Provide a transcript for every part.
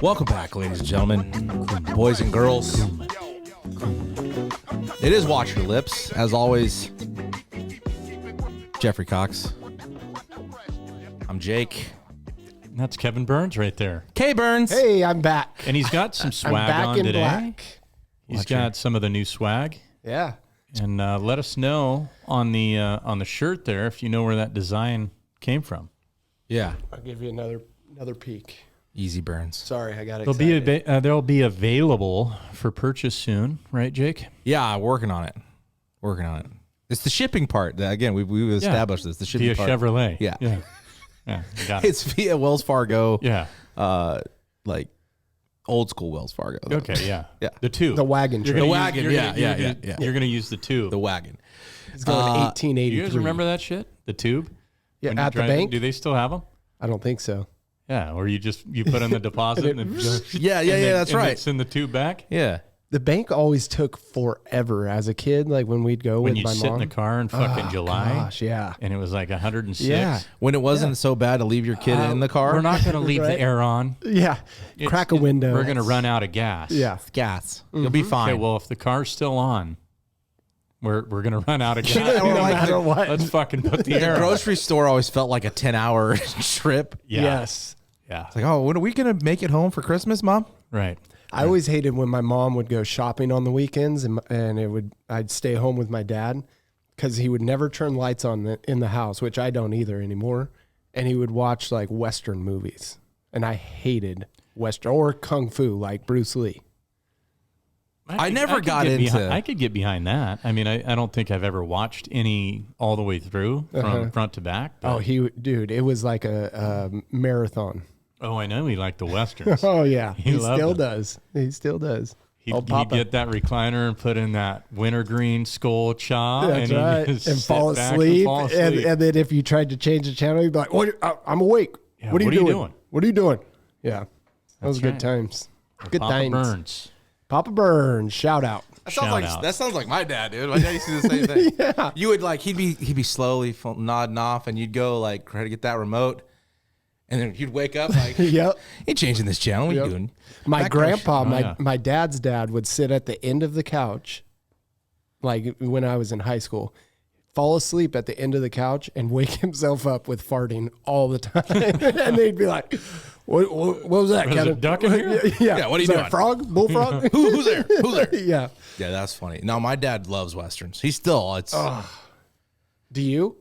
Welcome back, ladies and gentlemen, boys and girls. It is Watch Your Lips, as always. Jeffrey Cox. I'm Jake. That's Kevin Burns right there. K Burns. Hey, I'm back. And he's got some swag I'm back on in today. black. He's got some of the new swag. Yeah. And let us know on the shirt there if you know where that design came from. Yeah. I'll give you another peek. Easy Burns. Sorry, I got They'll excited. they'll be available for purchase soon, right, Jake? Yeah, working on it. It's the shipping part. Again, we've established this. The shipping Via part. Chevrolet. Yeah. Yeah. Got it. It's via Wells Fargo. Yeah. Like old school Wells Fargo. Though. Okay, yeah. Yeah. The tube. The wagon You're train. gonna wagon, use- you're yeah, gonna- yeah, you're yeah, gonna- yeah. You're going to use the tube. The wagon. It's going 1883. You guys remember that shit? The tube? Yeah, When you at the drive- bank? Do they still have them? I don't think so. Yeah, or you put in the deposit and Yeah, that's right. Send the tube back. Yeah. The bank always took forever as a kid, like when we'd go When with you my sit mom. in the car in fucking July, Gosh, yeah. and it was like 106. Yeah. When it wasn't so bad to leave your kid in the car. We're not going to leave Right. the air on. Yeah. Crack a window. We're going to run out of gas. Yeah. gas. You'll be fine. Okay, well, if the car's still on, we're going to run out of gas. Yeah, or No like matter what. Let's fucking put the air the on. grocery store always felt like a 10-hour trip. Yeah. Yes. Yeah. It's like, oh, when are we going to make it home for Christmas, Mom? Right. I always hated when my mom would go shopping on the weekends and I'd stay home with my dad because he would never turn lights on in the house, which I don't either anymore. And he would watch like Western movies. And I hated Western or Kung Fu like Bruce Lee. I never could got get into- I could get behind that. I mean, I don't think I've ever watched any all the way through from front to back. But, Dude, it was like a marathon. I know he liked the Westerns. Oh, yeah. He He loved still it. does. He still does. He'd Papa. get that recliner and put in that wintergreen skull chop That's and right. he'd just And sit fall back asleep. And fall asleep. And then if you tried to change the channel, you'd be like, "What? I'm awake. Yeah, what are you what are you doing? doing?" What are you doing?" Yeah. Those That's good times. Good Papa times. Burns. Papa Burns. Shout out. Shout Sounds like my dad, dude. My dad used to do the same thing. Yeah. You would like he'd be slowly nodding off, and you'd go like try to get that remote, and then you'd wake up like, Yep. "You changing this channel? What are you doing?" My That kind of grandpa, yeah. my dad's dad would sit at the end of the couch, like when I was in high school, fall asleep at the end of the couch and wake himself up with farting all the time. And they'd be like, what was that? Was it Kevin?" a duck in here? Yeah. what are you Is that doing? a frog? Bullfrog? Who's there? Who's there? Yeah. Yeah, that's funny. No, my dad loves westerns. He still Do you?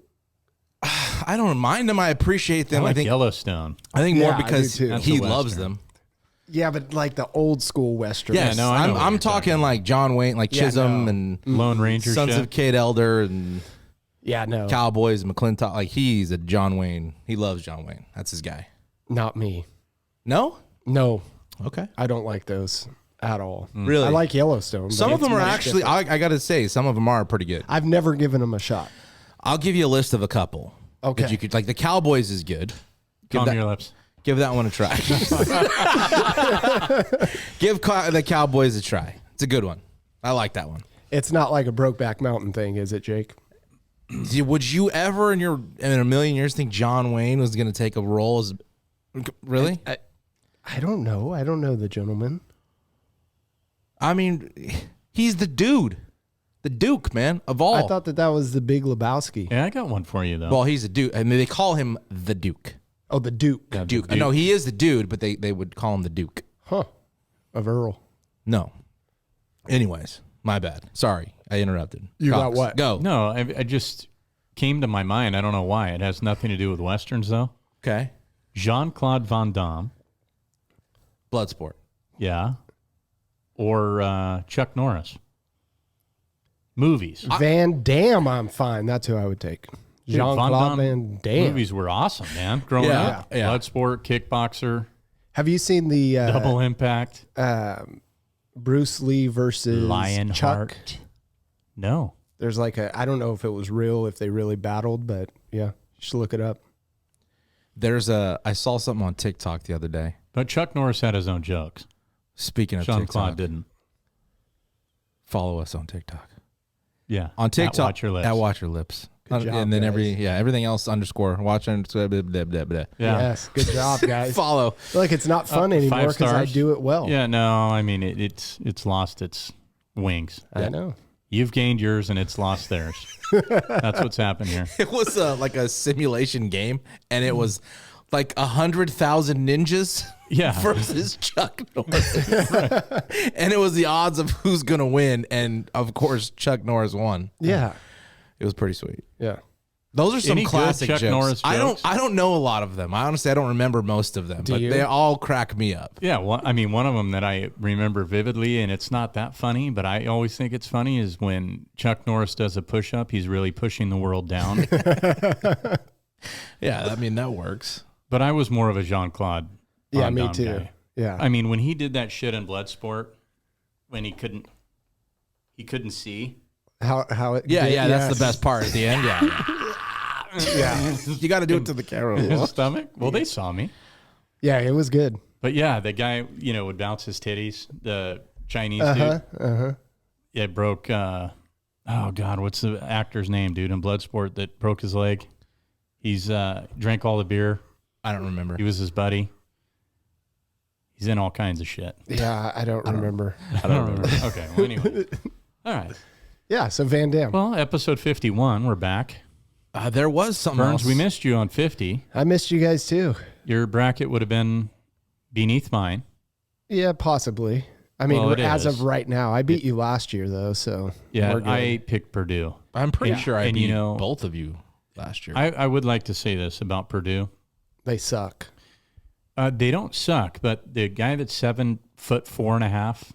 I don't mind them. I appreciate them. I I like think Yellowstone. more Yeah, I do because too. That's he a loves Western. them. Yeah, but like the old school Western. Yes, no, I know what I'm you're talking like John Wayne, like Yeah, Chisholm no. and Lone Ranger Sons shit. of Kate Elder and Yeah, no. Cowboys and McClintock. Like he's a John Wayne. He loves John Wayne. That's his guy. Not me. No? No, Okay. I don't like those at all. Really? I like Yellowstone. but Some of it's them are much actually, different. I got to say, some of them are pretty good. I've never given them a shot. I'll give you a list of a couple. Okay. That you could, like the Cowboys is good. Calm that- your lips. Give that one a try. Give the Cowboys a try. It's a good one. I like that one. It's not like a Brokeback Mountain thing, is it, Jake? Would you ever in a million years think John Wayne was going to take a role as really? I don't know. I don't know the gentleman. I mean, he's the dude. The Duke, man, of all. I thought that was the Big Lebowski. Yeah, I got one for you though. Well, he's a dude. I mean, they call him the Duke. Oh, the Duke. Yeah, Duke. Duke. No, he is the dude, but they would call him the Duke. Huh. Of Earl. No. Anyways, my bad. Sorry, I interrupted. You got Cox, what? Go. No, I just came to my mind. I don't know why. It has nothing to do with Westerns though. Okay. Jean-Claude Van Damme. Bloodsport. Yeah. Or Chuck Norris. Movies. Van Damme, I'm fine. That's who I would take. Dude, Jean-Claude Van Damme. Movies were awesome, man. Growing Yeah, up. yeah. Bloodsport, Kickboxer, Have you seen the Double Impact, Bruce Lee versus Lionheart. Chuck? No. There's like I don't know if it was real, if they really battled, but yeah, you should look it up. I saw something on TikTok the other day. But Chuck Norris had his own jokes. Speaking of Jean-Claude TikTok, didn't. follow us on TikTok. Yeah. On TikTok, At Watch Your Lips. At Watch Your Lips. Good job, and then guys. everything else underscore. Watch underscore. Blah, blah, blah, blah. Yeah. Yes, good job, guys. Follow. Look, it's not fun anymore 5 because I stars. do it well. Yeah, no, I mean it's lost its wings. I know. You've gained yours and it's lost theirs. That's what's happened here. It was like a simulation game, and it was like 100,000 ninjas versus Chuck Norris. And it was the odds of who's going to win. And of course, Chuck Norris won. Yeah. It was pretty sweet. Yeah. Those are some Any good classic Chuck jokes. Norris jokes? I don't know a lot of them. I don't remember most of them, but you? they all crack me up. Yeah, one of them that I remember vividly, and it's not that funny, but I always think it's funny, is when Chuck Norris does a push-up, he's really pushing the world down. Yeah, I mean, that works. But I was more of a Jean-Claude Yeah, Van me Damme too. guy. Yeah. I mean, when he did that shit in Bloodsport, when he couldn't see. How it Yeah, did- yeah, that's yes. the best part at the end. Yeah. Yeah. You got to do it to the camera. His stomach? Well, they saw me. Yeah, it was good. But yeah, the guy, would bounce his titties. The Chinese dude. It broke, oh God, what's the actor's name, dude, in Bloodsport that broke his leg? He's drank all the beer. I don't remember. He was his buddy. He's in all kinds of shit. Yeah, I don't remember. I don't remember. Okay, well, anyway. All right. Yeah, so Van Damme. Well, episode 51, we're back. There was something Burns, else. we missed you on 50. I missed you guys too. Your bracket would have been beneath mine. Yeah, possibly. I mean, Well, it as is. of right now, I beat you last year though, so Yeah, we're good. I picked Purdue. I'm pretty Yeah. sure I And beat you know- both of you last year. I would like to say this about Purdue. They suck. They don't suck, but the guy that's 7'4.5",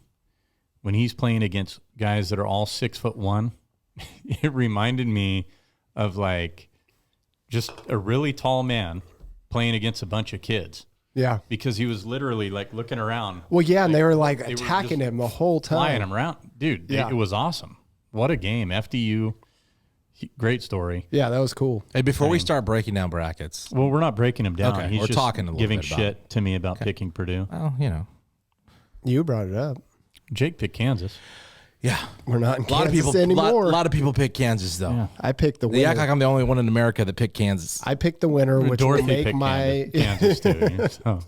when he's playing against guys that are all 6'1", it reminded me of like just a really tall man playing against a bunch of kids, Yeah. because he was literally like looking around, Well, yeah, and they were like they were attacking just him the whole time. flying him around. Dude, Yeah. it was awesome. What a game. FDU, great story. Yeah, that was cool. Hey, before we start breaking down brackets, Well, we're not breaking him down. Okay, He's we're just talking a little giving bit about shit to me about picking Purdue. well, you know, You brought it up. Jake picked Kansas. yeah, We're not in a lot of Kansas people, anymore. lot of people pick Kansas though. Yeah. I picked the They winner. act like I'm the only one in America that picked Kansas. I picked the winner, which Dorothy will make picked my Kansas too. So.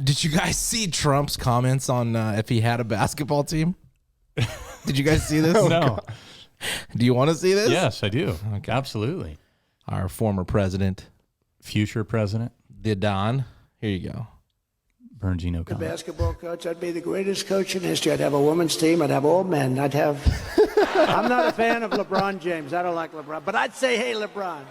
Did you guys see Trump's comments on if he had a basketball team? Did you guys see this? No. Do you want to see this? Yes, I do. Absolutely. Our former president, Future president, the Don. Here you go. Burns, no comment. Basketball coach, I'd be the greatest coach in history. I'd have a women's team. I'd have all men. I'm not a fan of LeBron James. I don't like LeBron. But I'd say, hey, LeBron,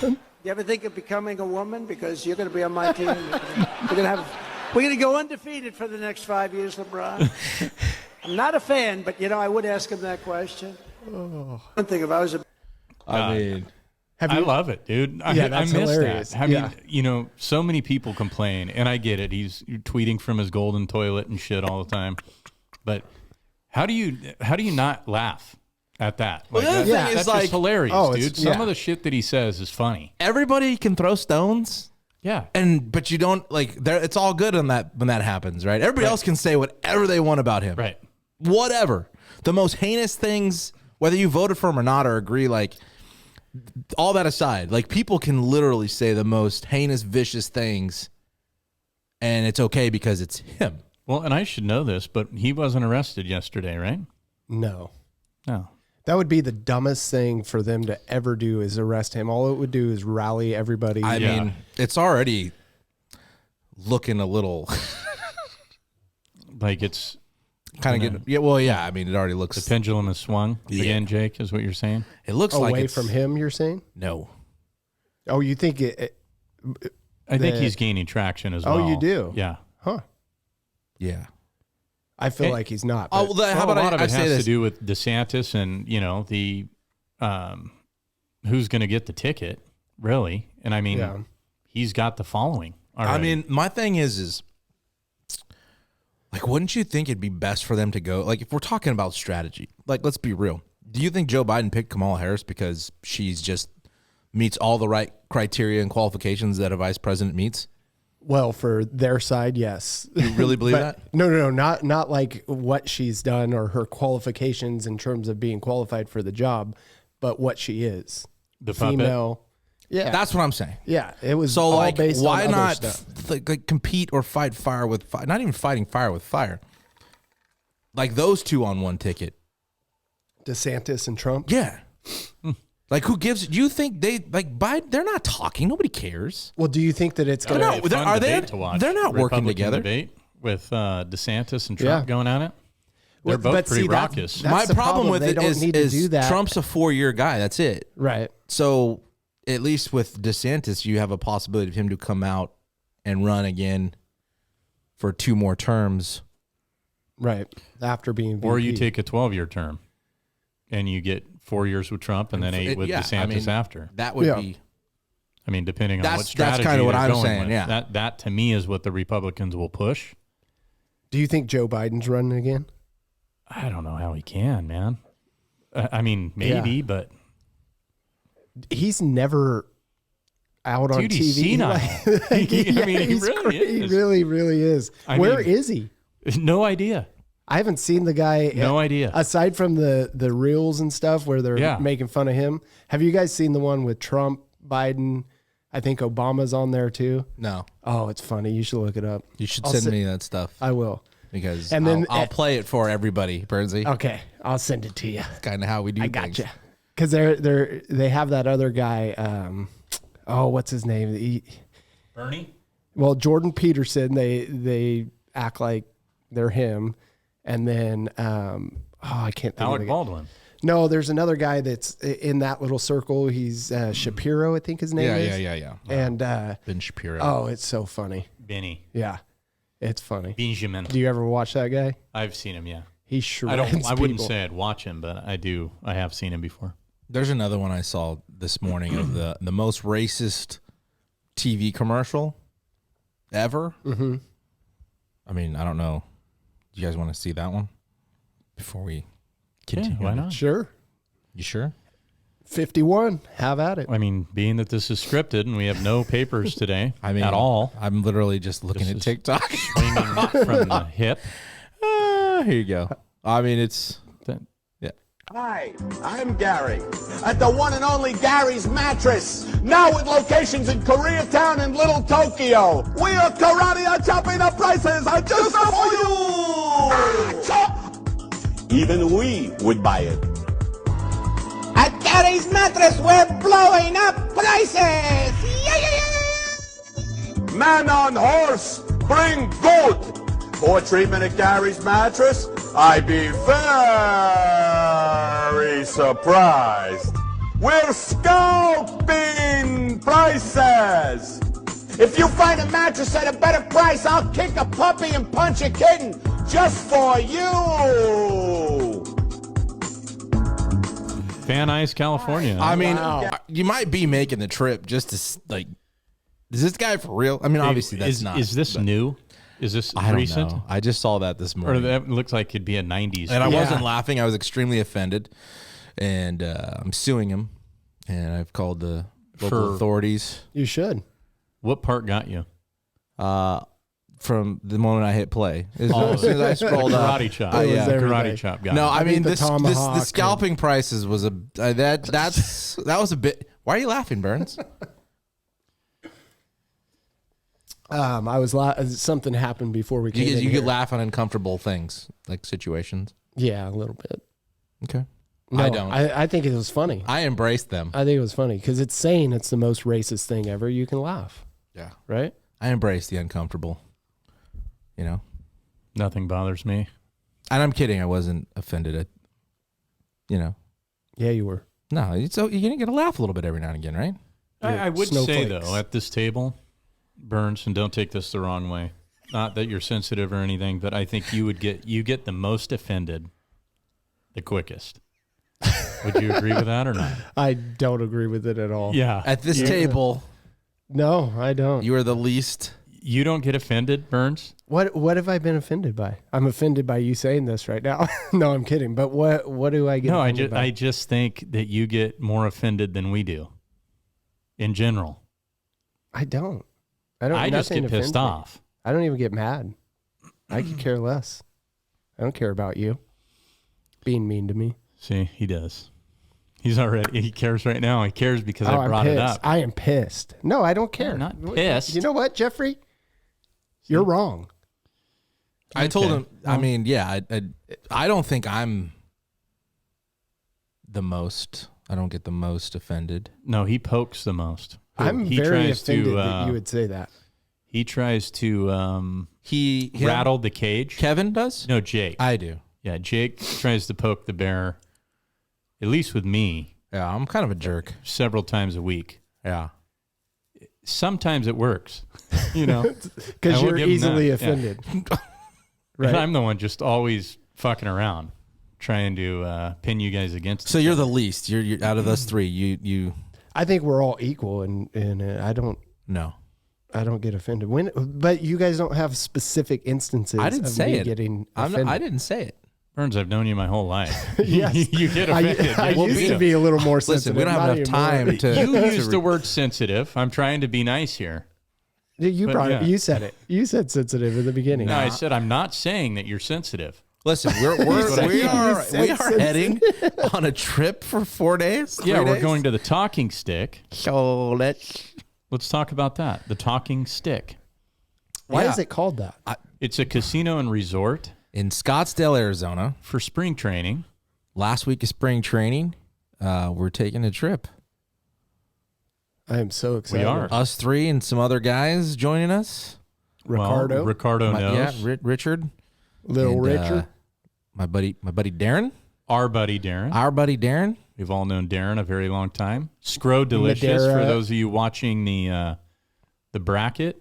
you ever think of becoming a woman? Because you're going to be on my team. We're going to go undefeated for the next 5 years, LeBron. I'm not a fan, but, I would ask him that question. One thing, if I was a... I mean, I love it, dude. Yeah, I that's miss hilarious. that. I Yeah. mean, so many people complain, and I get it. He's tweeting from his golden toilet and shit all the time. But how do you not laugh at that? Like, the other thing that's is, just like- hilarious, Oh, dude. it's- Some yeah. of the shit that he says is funny. everybody can throw stones. Yeah. But you don't like there. It's all good on that when that happens, right? Everybody else can say whatever they want about him, Right. Whatever. The most heinous things, whether you voted for him or not or agree, like all that aside, like people can literally say the most heinous, vicious things, and it's okay because it's him. Well, and I should know this, but he wasn't arrested yesterday, right? No. No. That would be the dumbest thing for them to ever do is arrest him. All it would do is rally everybody. I Yeah. mean, it's already looking a little Like it's kind of getting. Yeah, well, yeah. I mean, it already looks. the pendulum has swung again, Jake, is what you're saying? It looks like Away it's, from him, you're saying? No. Oh, you think it I think The- he's gaining traction as Oh, well. you do? Yeah. huh. Yeah. I feel Hey. like he's not. Oh, but- well, how Well, about a lot of I it say has this? to do with DeSantis and the who's going to get the ticket, really. And I mean, Yeah. he's got the following. I already. mean, my thing is like, wouldn't you think it'd be best for them to go? Like, if we're talking about strategy, like, let's be real. Do you think Joe Biden picked Kamala Harris because she's just meets all the right criteria and qualifications that a vice president meets? Well, for their side, yes. You really believe But that? no, not like what she's done or her qualifications in terms of being qualified for the job. but what she is. The puppet? Female. Yeah. That's what I'm saying. Yeah. It was So all like, based why on other not stuff. like compete or fight fire with fire? Not even fighting fire with fire. Like those two on one ticket. DeSantis and Trump? Yeah. Like who gives? Do you think they like Biden? They're not talking. Nobody cares. Well, do you think that it's going They're to... not- Fun are they- debate to watch. they're not working Republican together. Debate with DeSantis and Trump Yeah. going at it. They're both but pretty see, that's- raucous. that's My the problem problem. with They it don't is, need to do that. Trump's a 4-year guy. That's it. Right. So at least with DeSantis, you have a possibility of him to come out and run again for 2 more terms. Right. After being VP. Or you take a 12-year term and you get 4 years with Trump and then 8 with Yeah, DeSantis I mean, after. That would Yeah. be. I mean, depending on That's- what that's strategy kinda what they're I'm going saying, with. yeah. That to me is what the Republicans will push. Do you think Joe Biden's running again? I don't know how he can, man. I mean, maybe, Yeah. but He's never out on Dude, TV. he's senile. I mean, he he's really He is. really, really is. Where mean- is he? no idea. I haven't seen the guy. No idea. Aside from the reels and stuff where they're Yeah. making fun of him. Have you guys seen the one with Trump, Biden? I think Obama's on there too. No. Oh, it's funny. You should look it up. You should I'll send se- me that stuff I will. because And then- I'll play it for everybody, Bernsey. Okay, I'll send it to you. Kind of how we do I things. gotcha. Because they have that other guy. What's his name? Bernie? Well, Jordan Peterson. They act like they're him, and then I can't think Alec of the Baldwin. No, there's another guy that's in that little circle. He's Shapiro, I think his name is. Yeah. And Ben Shapiro. oh, it's so funny. Benny. Yeah, it's funny. Benjamin. Do you ever watch that guy? I've seen him, yeah. He shreds I wouldn't people. say I'd watch him, but I do. I have seen him before. There's another one I saw this morning of the most racist TV commercial ever. Mm-hmm. I mean, I don't know. Do you guys want to see that one before we continue? Yeah, why not? Sure. You sure? 51. Have at it. I mean, being that this is scripted and we have no papers today I mean, at all, I'm literally just looking This at is- TikTok. swinging from the hip. Here you go. I mean, it's yeah. Hi, I'm Gary at the one and only Gary's Mattress. Now with locations in Koreatown and Little Tokyo. We are karate are chopping the prices just for you. Chop. Even we would buy it. At Gary's Mattress, we're blowing up prices. Man on horse, bring good. For treatment at Gary's Mattress, I be very surprised. We're scalping prices. If you find a mattress at a better price, I'll kick a puppy and punch a kitten just for you. Van Nuys, California. I mean, you might be making the trip just to like. Is this guy for real? I mean, obviously that's is, not. Is this but new? Is this I don't recent? know. I just saw that this Or morning, that looks like it'd be a 90s. and I Yeah. wasn't laughing. I was extremely offended, and I'm suing him, and I've called the local For- authorities. You should. What part got you? From the moment I hit play, as All soon as I scrolled up, Karate chop. It was yeah. everything. Karate chop got No, me. I mean the this tomahawk the scalping prices was a that was a bit. Why are you laughing, Burns? I was something happened before we came in You here. could laugh on uncomfortable things like situations. Yeah, a little bit. Okay, No, I don't. I think it was funny. I embrace them. I think it was funny because it's saying it's the most racist thing ever. You can laugh, Yeah, right? I embrace the uncomfortable. You know, Nothing bothers me. and I'm kidding. I wasn't offended at. You know, Yeah, you were. no. It's so you're gonna get a laugh a little bit every now and again, right? I would say, snowflakes. though, at this table, Burns, and don't take this the wrong way, not that you're sensitive or anything, but I think you get the most offended the quickest. Would you agree with that or not? I don't agree with it at all. Yeah. At this table, No, I don't. you are the least. You don't get offended, Burns? What have I been offended by? I'm offended by you saying this right now. No, I'm kidding. But what do I get? No, offended by? I just think that you get more offended than we do in general. I don't. I don't. I just nothing get offends pissed me. off. I don't even get mad. I could care less. I don't care about you being mean to me. See, he does. He cares right now. He cares because Oh, I brought I'm it pissed. up. I am pissed. No, I don't care. I'm not pissed. You know what, Jeffrey? You're wrong. I told Okay. him. I mean, yeah, I don't think I'm the most. I don't get the most offended. No, he pokes the most. I'm He very tries to, offended that you would say that. He tries to He rattle the cage. Kevin does. No, Jake. I do. Yeah, Jake tries to poke the bear, at least with me, Yeah, I'm kind of a jerk. several times a week. Yeah. Sometimes it works, you know. Because I will you're give him easily that, yeah. offended. And I'm the one just always fucking around, trying to pin you guys against. So you're the least. You're out of us three. You I think we're all equal, and I don't no. get offended. But you guys don't have specific instances. I didn't of say me it. Getting I offended. didn't say it. Burns, I've known you my whole life. Yes. you get offended. I We'll used beat to 'em. be a little more Listen, sensitive. we don't have not enough anymore. time to. You used the word sensitive. I'm trying to be nice here. You but brought yeah. it. You said it. You said sensitive in the beginning. No, I said I'm not saying that you're sensitive. Listen, we are heading on a trip for 4 days. Yeah, 3 we're days? going to the Talking Stick. So let's talk about that. The Talking Stick. Why Yeah. is it called that? It's a casino and resort in Scottsdale, Arizona, for spring training. Last week of spring training, we're taking a trip. I am so excited. We are. Us three and some other guys joining us. Ricardo. Well, Ricardo knows. Yeah, Richard. Little and, Richard. My buddy Darren. Our buddy Darren. Our buddy Darren. We've all known Darren a very long time. Scro Delicious Madeira. for those of you watching the bracket.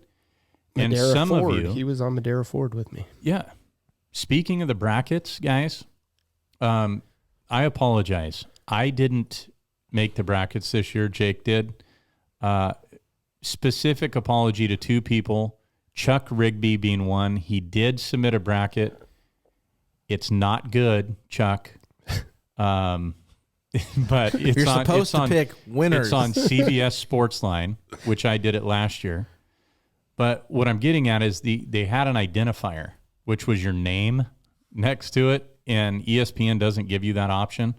And Madeira some Ford. of you. He was on Madeira Ford with me. Yeah. Speaking of the brackets, guys, I apologize. I didn't make the brackets this year. Jake did. Specific apology to two people. Chuck Rigby being one. He did submit a bracket. It's not good, Chuck. But it's You're on, supposed it's to on, pick winners. It's on CBS Sportsline, which I did it last year. But what I'm getting at is they had an identifier, which was your name next to it, and ESPN doesn't give you that option.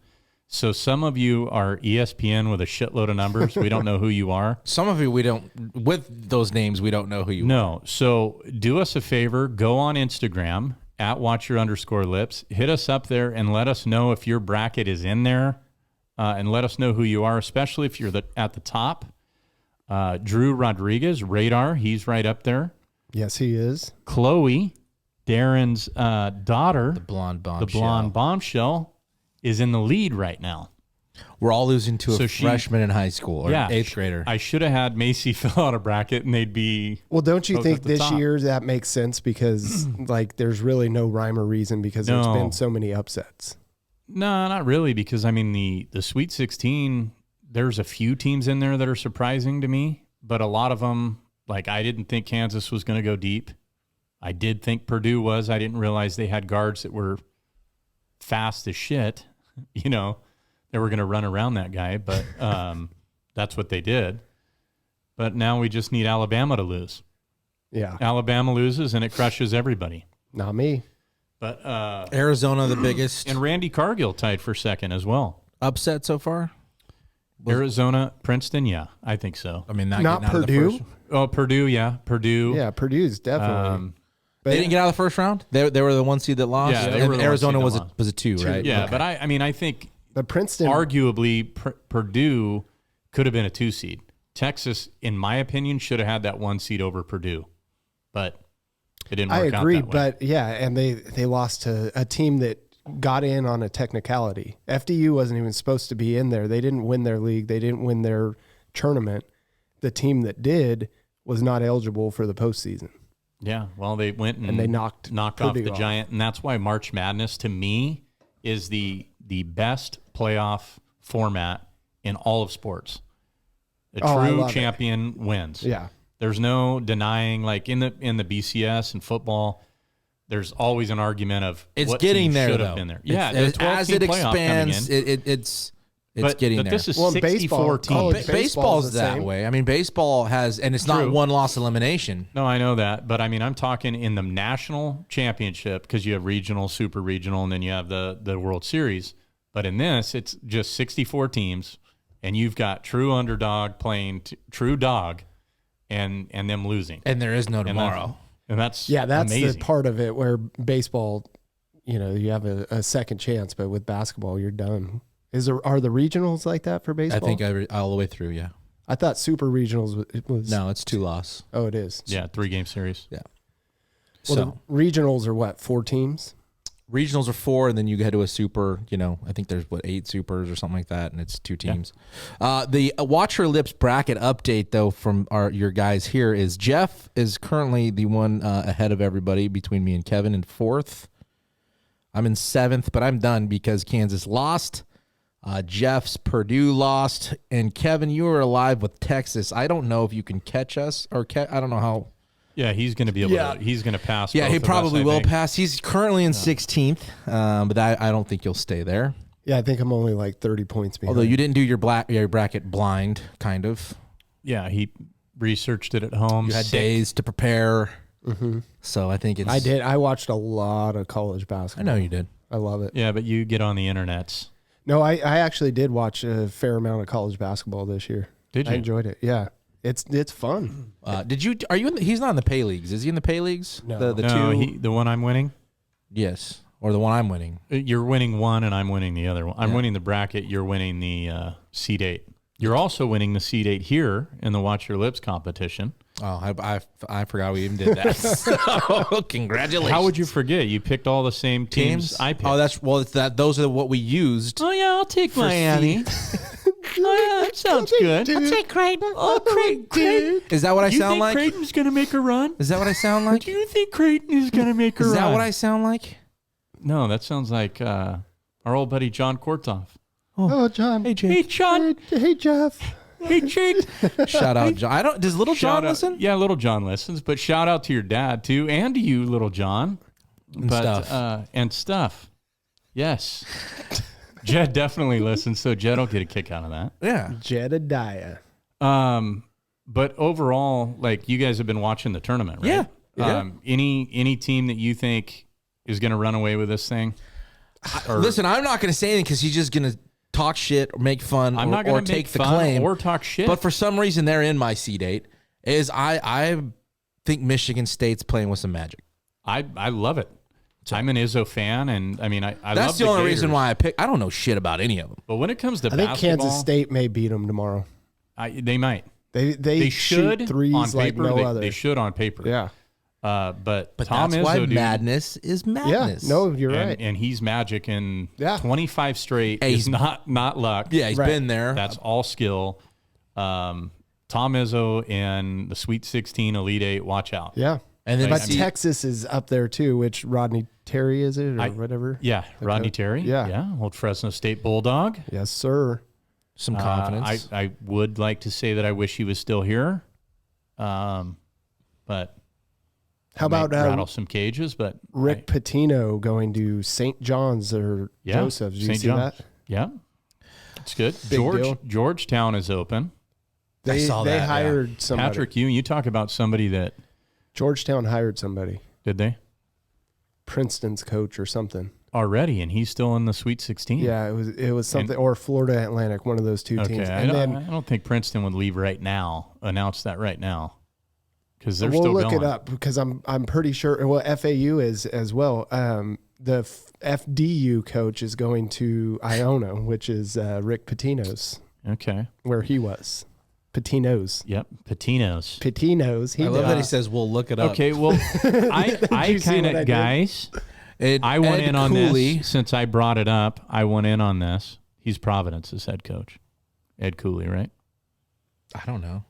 So some of you are ESPN with a shitload of numbers. We don't know who you are. Some of you we don't, with those names, we don't know who you are. No. So do us a favor. Go on Instagram at @watcher_lips. Hit us up there and let us know if your bracket is in there, and let us know who you are, especially if you're at the top. Drew Rodriguez, Radar, he's right up there. Yes, he is. Chloe, Darren's daughter, The blonde bombshell. the blonde bombshell, is in the lead right now. We're all losing to So a she- freshman in high school or eighth grader. I should have had Macy fill out a bracket and they'd be. Well, don't you Both think at the this top. year that makes sense because like there's really no rhyme or reason because there's No. been so many upsets. No, not really, because I mean the Sweet 16, there's a few teams in there that are surprising to me, but a lot of them, like I didn't think Kansas was going to go deep. I did think Purdue was. I didn't realize they had guards that were fast as shit. You know, they were going to run around that guy, but that's what they did. But now we just need Alabama to lose. Yeah, Alabama loses and it crushes everybody. not me. But Arizona, the biggest and Randy Cargill tied for second as well. upset so far. Arizona, Princeton, yeah, I think so. I mean, Not getting out of the Purdue? first- Oh, Purdue, yeah, Purdue. Yeah, Purdue's definitely. But They didn't get out of the first round. They were the one seed that lost. Yeah, they and were the one Arizona seed that was lost. was a two, right? Yeah, Okay. but I mean, I think but Princeton, arguably Purdue could have been a 2 seed. Texas, in my opinion, should have had that 1 seed over Purdue, but it didn't I work out agree. that way. But yeah, and they lost to a team that got in on a technicality. FDU wasn't even supposed to be in there. They didn't win their league. They didn't win their tournament. The team that did was not eligible for the postseason. Yeah, well, they went and they knocked off Purdue the off. Giant, and that's why March Madness to me is the best playoff format in all of sports. A Oh, I true love it. champion wins. Yeah. There's no denying, like in the BCS and football, there's always an argument of It's what getting team there should though. have been there. It's- Yeah, there's a as 12-team it playoff coming expands, in. it's but getting there. this is Well, 64 baseball, teams. college Baseball's baseball's the that same. way. I mean, baseball has, and it's not True. one loss elimination. No, I know that, but I mean, I'm talking in the national championship because you have regional, super regional, and then you have the World Series. But in this, it's just 64 teams, and you've got true underdog playing true dog, and them losing. And there is no tomorrow. And that's that's amazing. the part of it where baseball, you have a second chance, but with basketball, you're done. Are the regionals like that for I baseball? think all the way through, yeah. I thought super regionals was. No, it's 2 loss. Oh, it is. Yeah, 3-game series. Yeah. Well, So the regionals are what, 4 teams? regionals are 4, and then you head to a super. I think there's 8 supers or something like that, and it's 2 teams. The Watch Your Lips bracket update though from your guys here is Jeff is currently the one ahead of everybody between me and Kevin in 4th. I'm in 7th, but I'm done because Kansas lost. Jeff's Purdue lost, and Kevin, you were alive with Texas. I don't know if you can catch us or I don't know how. Yeah, he's going to be able to. He's going to pass. Yeah, both he of us, probably I will think. pass. He's currently in 16th, but I don't think you'll stay there. Yeah, I think I'm only like 30 points behind. Although you didn't do your bracket blind, kind of. Yeah, he researched it at home. You had days to prepare. Mm-hmm. So I think it's. I did. I watched a lot of college I basketball. know you did. I love it. Yeah, but you get on the internets. No, I actually did watch a fair amount of college basketball this year. Did you? I enjoyed it. Yeah. It's fun. Did you? Are you in? He's not in the pay leagues. Is he in the pay leagues? No. The No, 2. the one I'm winning. Yes, or the one I'm winning. You're winning one, and I'm winning the other one. I'm Yeah. winning the bracket. You're winning the seed 8. You're also winning the seed 8 here in the Watch Your Lips competition. Oh, I forgot we even did that. So, congratulations. How would you forget? You picked all the same teams I picked. Oh, it's that. Those are what we used. Oh, yeah, I'll take Miami. Oh, yeah, that sounds good. I'll take Creighton. Oh, Creighton. Is that what I Do you sound think like? Creighton's going to make a run? Is that what I sound like? Do you think Creighton is going to make a Is run? that what I sound like? No, that sounds like our old buddy John Korthoff. Oh, John. Hey, Jake. Hey, John. Hey, Jeff. Hey, Jake. Shout out, John. I don't. Does Little John Shout out- listen? Yeah, Little John listens, but shout out to your dad too, and to you, Little John, And stuff. And stuff. Yes, Jed definitely listens, so Jed will get a kick out of that. Yeah. Jedediah. But overall, like you guys have been watching the tournament, right? Yeah. Any team that you think is going to run away with this thing? Listen, I'm not going to say anything because he's just going to talk shit or make fun I'm or, not or going to take make the fun claim or talk shit. But for some reason, they're in my seed 8. I think Michigan State's playing with some magic. I love it. I'm an Izzo fan, and I mean, I love That's the only reason Gators. why I pick. I don't know shit about any of them. But when it comes to I think basketball, Kansas State may beat them tomorrow. they might. They should shoot threes on like paper. no other. They should on paper. Yeah. But But Tom that's Izzo, why dude, madness is madness. Yeah. No, you're right. and he's magic, and Yeah. 25 straight Hey, is he's- not luck. Yeah, he's Right. been there. That's all skill. Tom Izzo and the Sweet 16 Elite 8. Watch out. Yeah. And then But see- Texas is up there too, which Rodney Terry is it or I- whatever? Yeah, Rodney Terry. Yeah. Old Fresno State Bulldog. Yes, sir. some confidence. I would like to say that I wish he was still here. But How about rattle some cages? But Rick Pitino going to St. John's or Yeah, Joseph's? Did you St. see John's. that? Yeah, it's good. Big deal. Georgetown is open. They saw they that, yeah. hired somebody. Patrick, you talk about somebody that Georgetown hired somebody. did they Princeton's coach or something. already, and he's still in the Sweet 16. Yeah, it was something or Florida Atlantic, one of those two Okay, teams. I And don't, then I don't think Princeton would leave right now. Announce that right now, because they're we'll still look going. it up because I'm pretty sure. Well, FAU is as well. The FDU coach is going to Iona, which is Rick Pitino's, Okay. where he was. Pitino's. Yep. Patinos. Pitino's. He I love did. that he says we'll look it up. Okay. Well, I you see kind what I of did? guys. I went in on this since I brought it up. I went in on this. He's Providence's head coach, Ed Cooley, right? I don't know.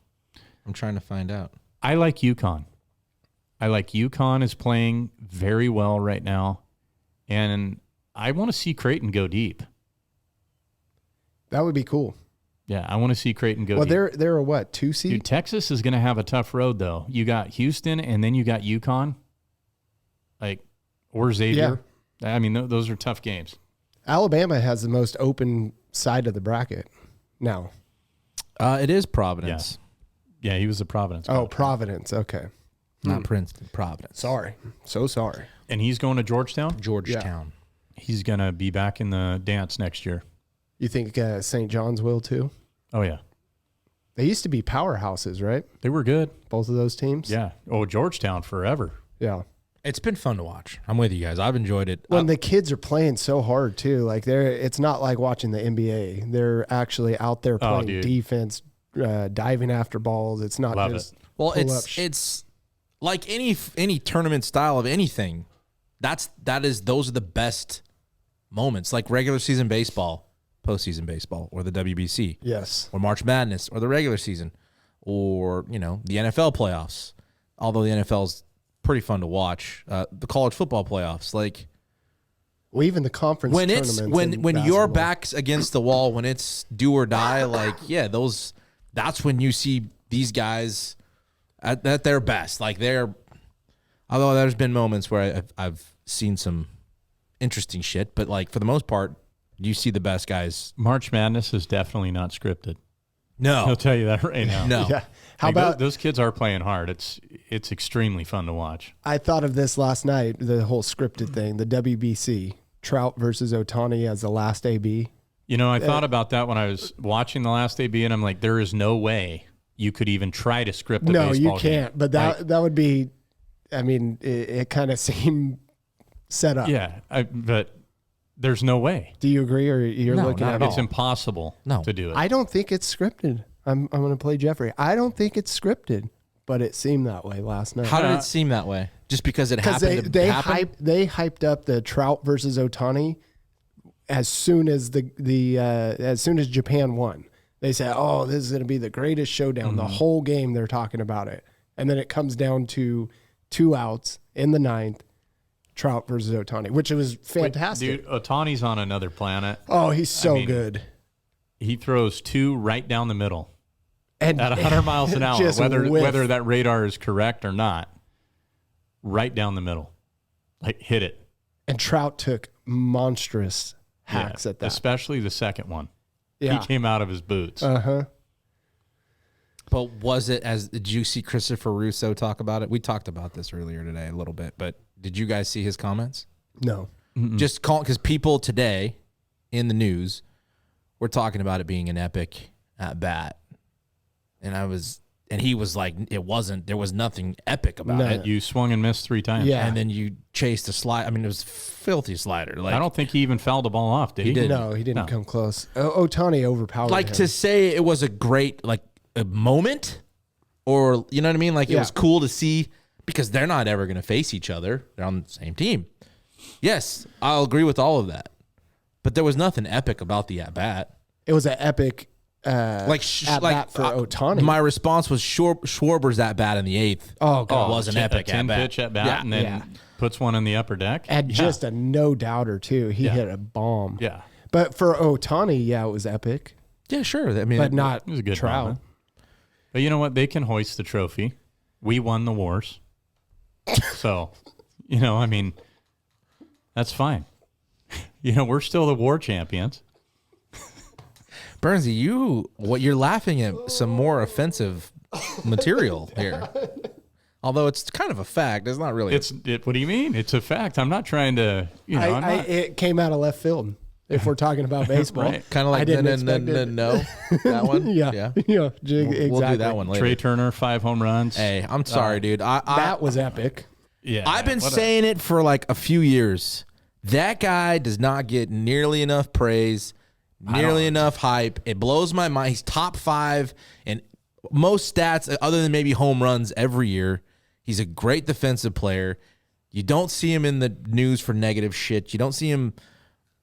I'm trying to find out. I like UConn. UConn is playing very well right now, and I want to see Creighton go deep. That would be cool. Yeah, I want to see Creighton go Well, deep. they're a what, 2 seed? Dude, Texas is going to have a tough road, though. You got Houston, and then you got UConn, or Xavier. I mean, those are tough games. Alabama has the most open side of the bracket now. It is Providence, Yeah, he was a Providence Oh, coach. Providence. Okay. not Princeton. Providence. Sorry. So sorry. And he's going to Georgetown? Georgetown. He's going to be back in the dance next year. You think St. John's will too? Oh, yeah. They used to be powerhouses, right? They were good. Both of those teams? Yeah. Oh, Georgetown forever. Yeah. It's been fun to watch. I'm with you guys. I've enjoyed it. When the kids are playing so hard too, like it's not like watching the NBA. They're actually out there playing defense, diving after balls. It's not Love just it. Well, it's like any tournament style of anything. Those are the best moments, like regular season baseball, postseason baseball, or the WBC, yes, or March Madness, or the regular season, or the NFL playoffs. Although the NFL's pretty fun to watch, the college football playoffs, like. Well, even the conference When it's tournaments when in your basketball. back's against the wall, when it's do or die, like that's when you see these guys at their best. Like although there's been moments where I've seen some interesting shit, but like for the most part, you see the best guys. March Madness is definitely not scripted. No, I'll tell you that right now. no. Yeah. How Like, about those kids are playing hard. It's extremely fun to watch. I thought of this last night, the whole scripted thing, the WBC, Trout versus Otani as the last AB. I thought about that when I was watching the last AB, and I'm like, there is no way you could even try to script a No, baseball you can't. game. But that would be, I mean, it kind of seemed set up. Yeah, but there's no way. Do you agree, or you're No, looking not at at it? It's impossible to do it. I don't think it's scripted. I'm going to play Jeffrey. I don't think it's scripted, but it seemed that way last night. How did it seem that way? Just because it Because happened to happen? they hyped up the Trout versus Otani as soon as as soon as Japan won. They said, "Oh, this is going to be the greatest showdown." The whole game they're talking about it, and then it comes down to 2 outs in the 9th, Trout versus Otani, which was fantastic. Dude, Otani's on another planet. Oh, he's so good. He throws 2 right down the middle And at 100 miles an hour, just whether whiff. that radar is correct or not. Right down the middle, like hit it. And Trout took monstrous hacks at that. Especially the second one. Yeah. He came out of his boots. But was it did you see Christopher Russo talk about it? We talked about this earlier today a little bit, but did you guys see his comments? No. Just because people today in the news were talking about it being an epic at bat. And he was like, there was nothing epic about it. You swung and missed 3 times. Yeah. And then you chased a slide. I mean, it was a filthy slider. Like, I don't think he even fouled the ball off, did he? didn't. No, he didn't come close. Otani overpowered like him. to say it was a great, like, a moment, or, you know what I mean? Like, it was cool to see, because they're not ever going to face each other. They're on the same team. Yes, I'll agree with all of that. But there was nothing epic about the at-bat. It was an epic Like at-bat for Otani. My response was Schwarber's at bat in the 8th. Oh, God. was an epic a 10 at bat. pitch at bat, and then puts one in the upper deck. And just a no-doubter, too. He hit a bomb. Yeah. But for Otani, it was epic. Yeah, sure. I mean, But not It was a good Trout. moment. But you know what? They can hoist the trophy. We won the wars. So, I mean, that's fine. We're still the war champions. Bernsey, you're laughing at some more offensive material here. Although it's kind of a fact, it's not really. What do you mean? It's a fact. I'm not trying to. I'm not. It came out of left field. If we're talking about baseball, Right. kind of I like didn't no, expect it. no, that one. Yeah, We'll exactly. do that one later. Trey Turner, 5 home runs. Hey, I'm sorry, dude. That was epic. Yeah, I've been saying it for like a few years. That guy does not get nearly enough praise, nearly enough hype. It blows my mind. He's top 5 in most stats, other than maybe home runs every year. He's a great defensive player. You don't see him in the news for negative shit. You don't see him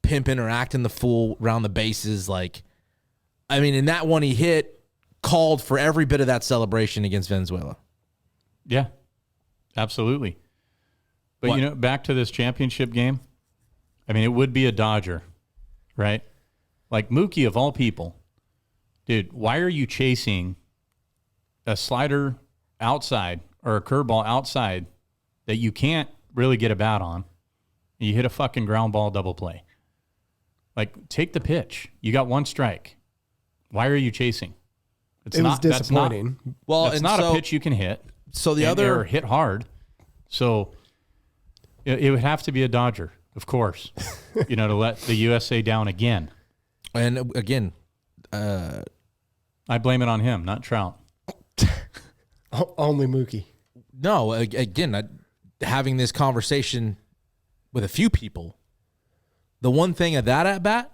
pimping or acting the fool around the bases. Like, I mean, in that one he hit, called for every bit of that celebration against Venezuela. Yeah, absolutely. But, back to this championship game, I mean, it would be a Dodger, right? Like Mookie, of all people. Dude, why are you chasing a slider outside or a curveball outside that you can't really get a bat on? You hit a fucking ground ball double play. Like, take the pitch. You got 1 strike. Why are you chasing? It was disappointing. That's not a pitch you can hit. So the or other hit hard. So it would have to be a Dodger. Of course. To let the USA down again. And again, I blame it on him, not Trout. Only Mookie. no, again, having this conversation with a few people, the one thing of that at bat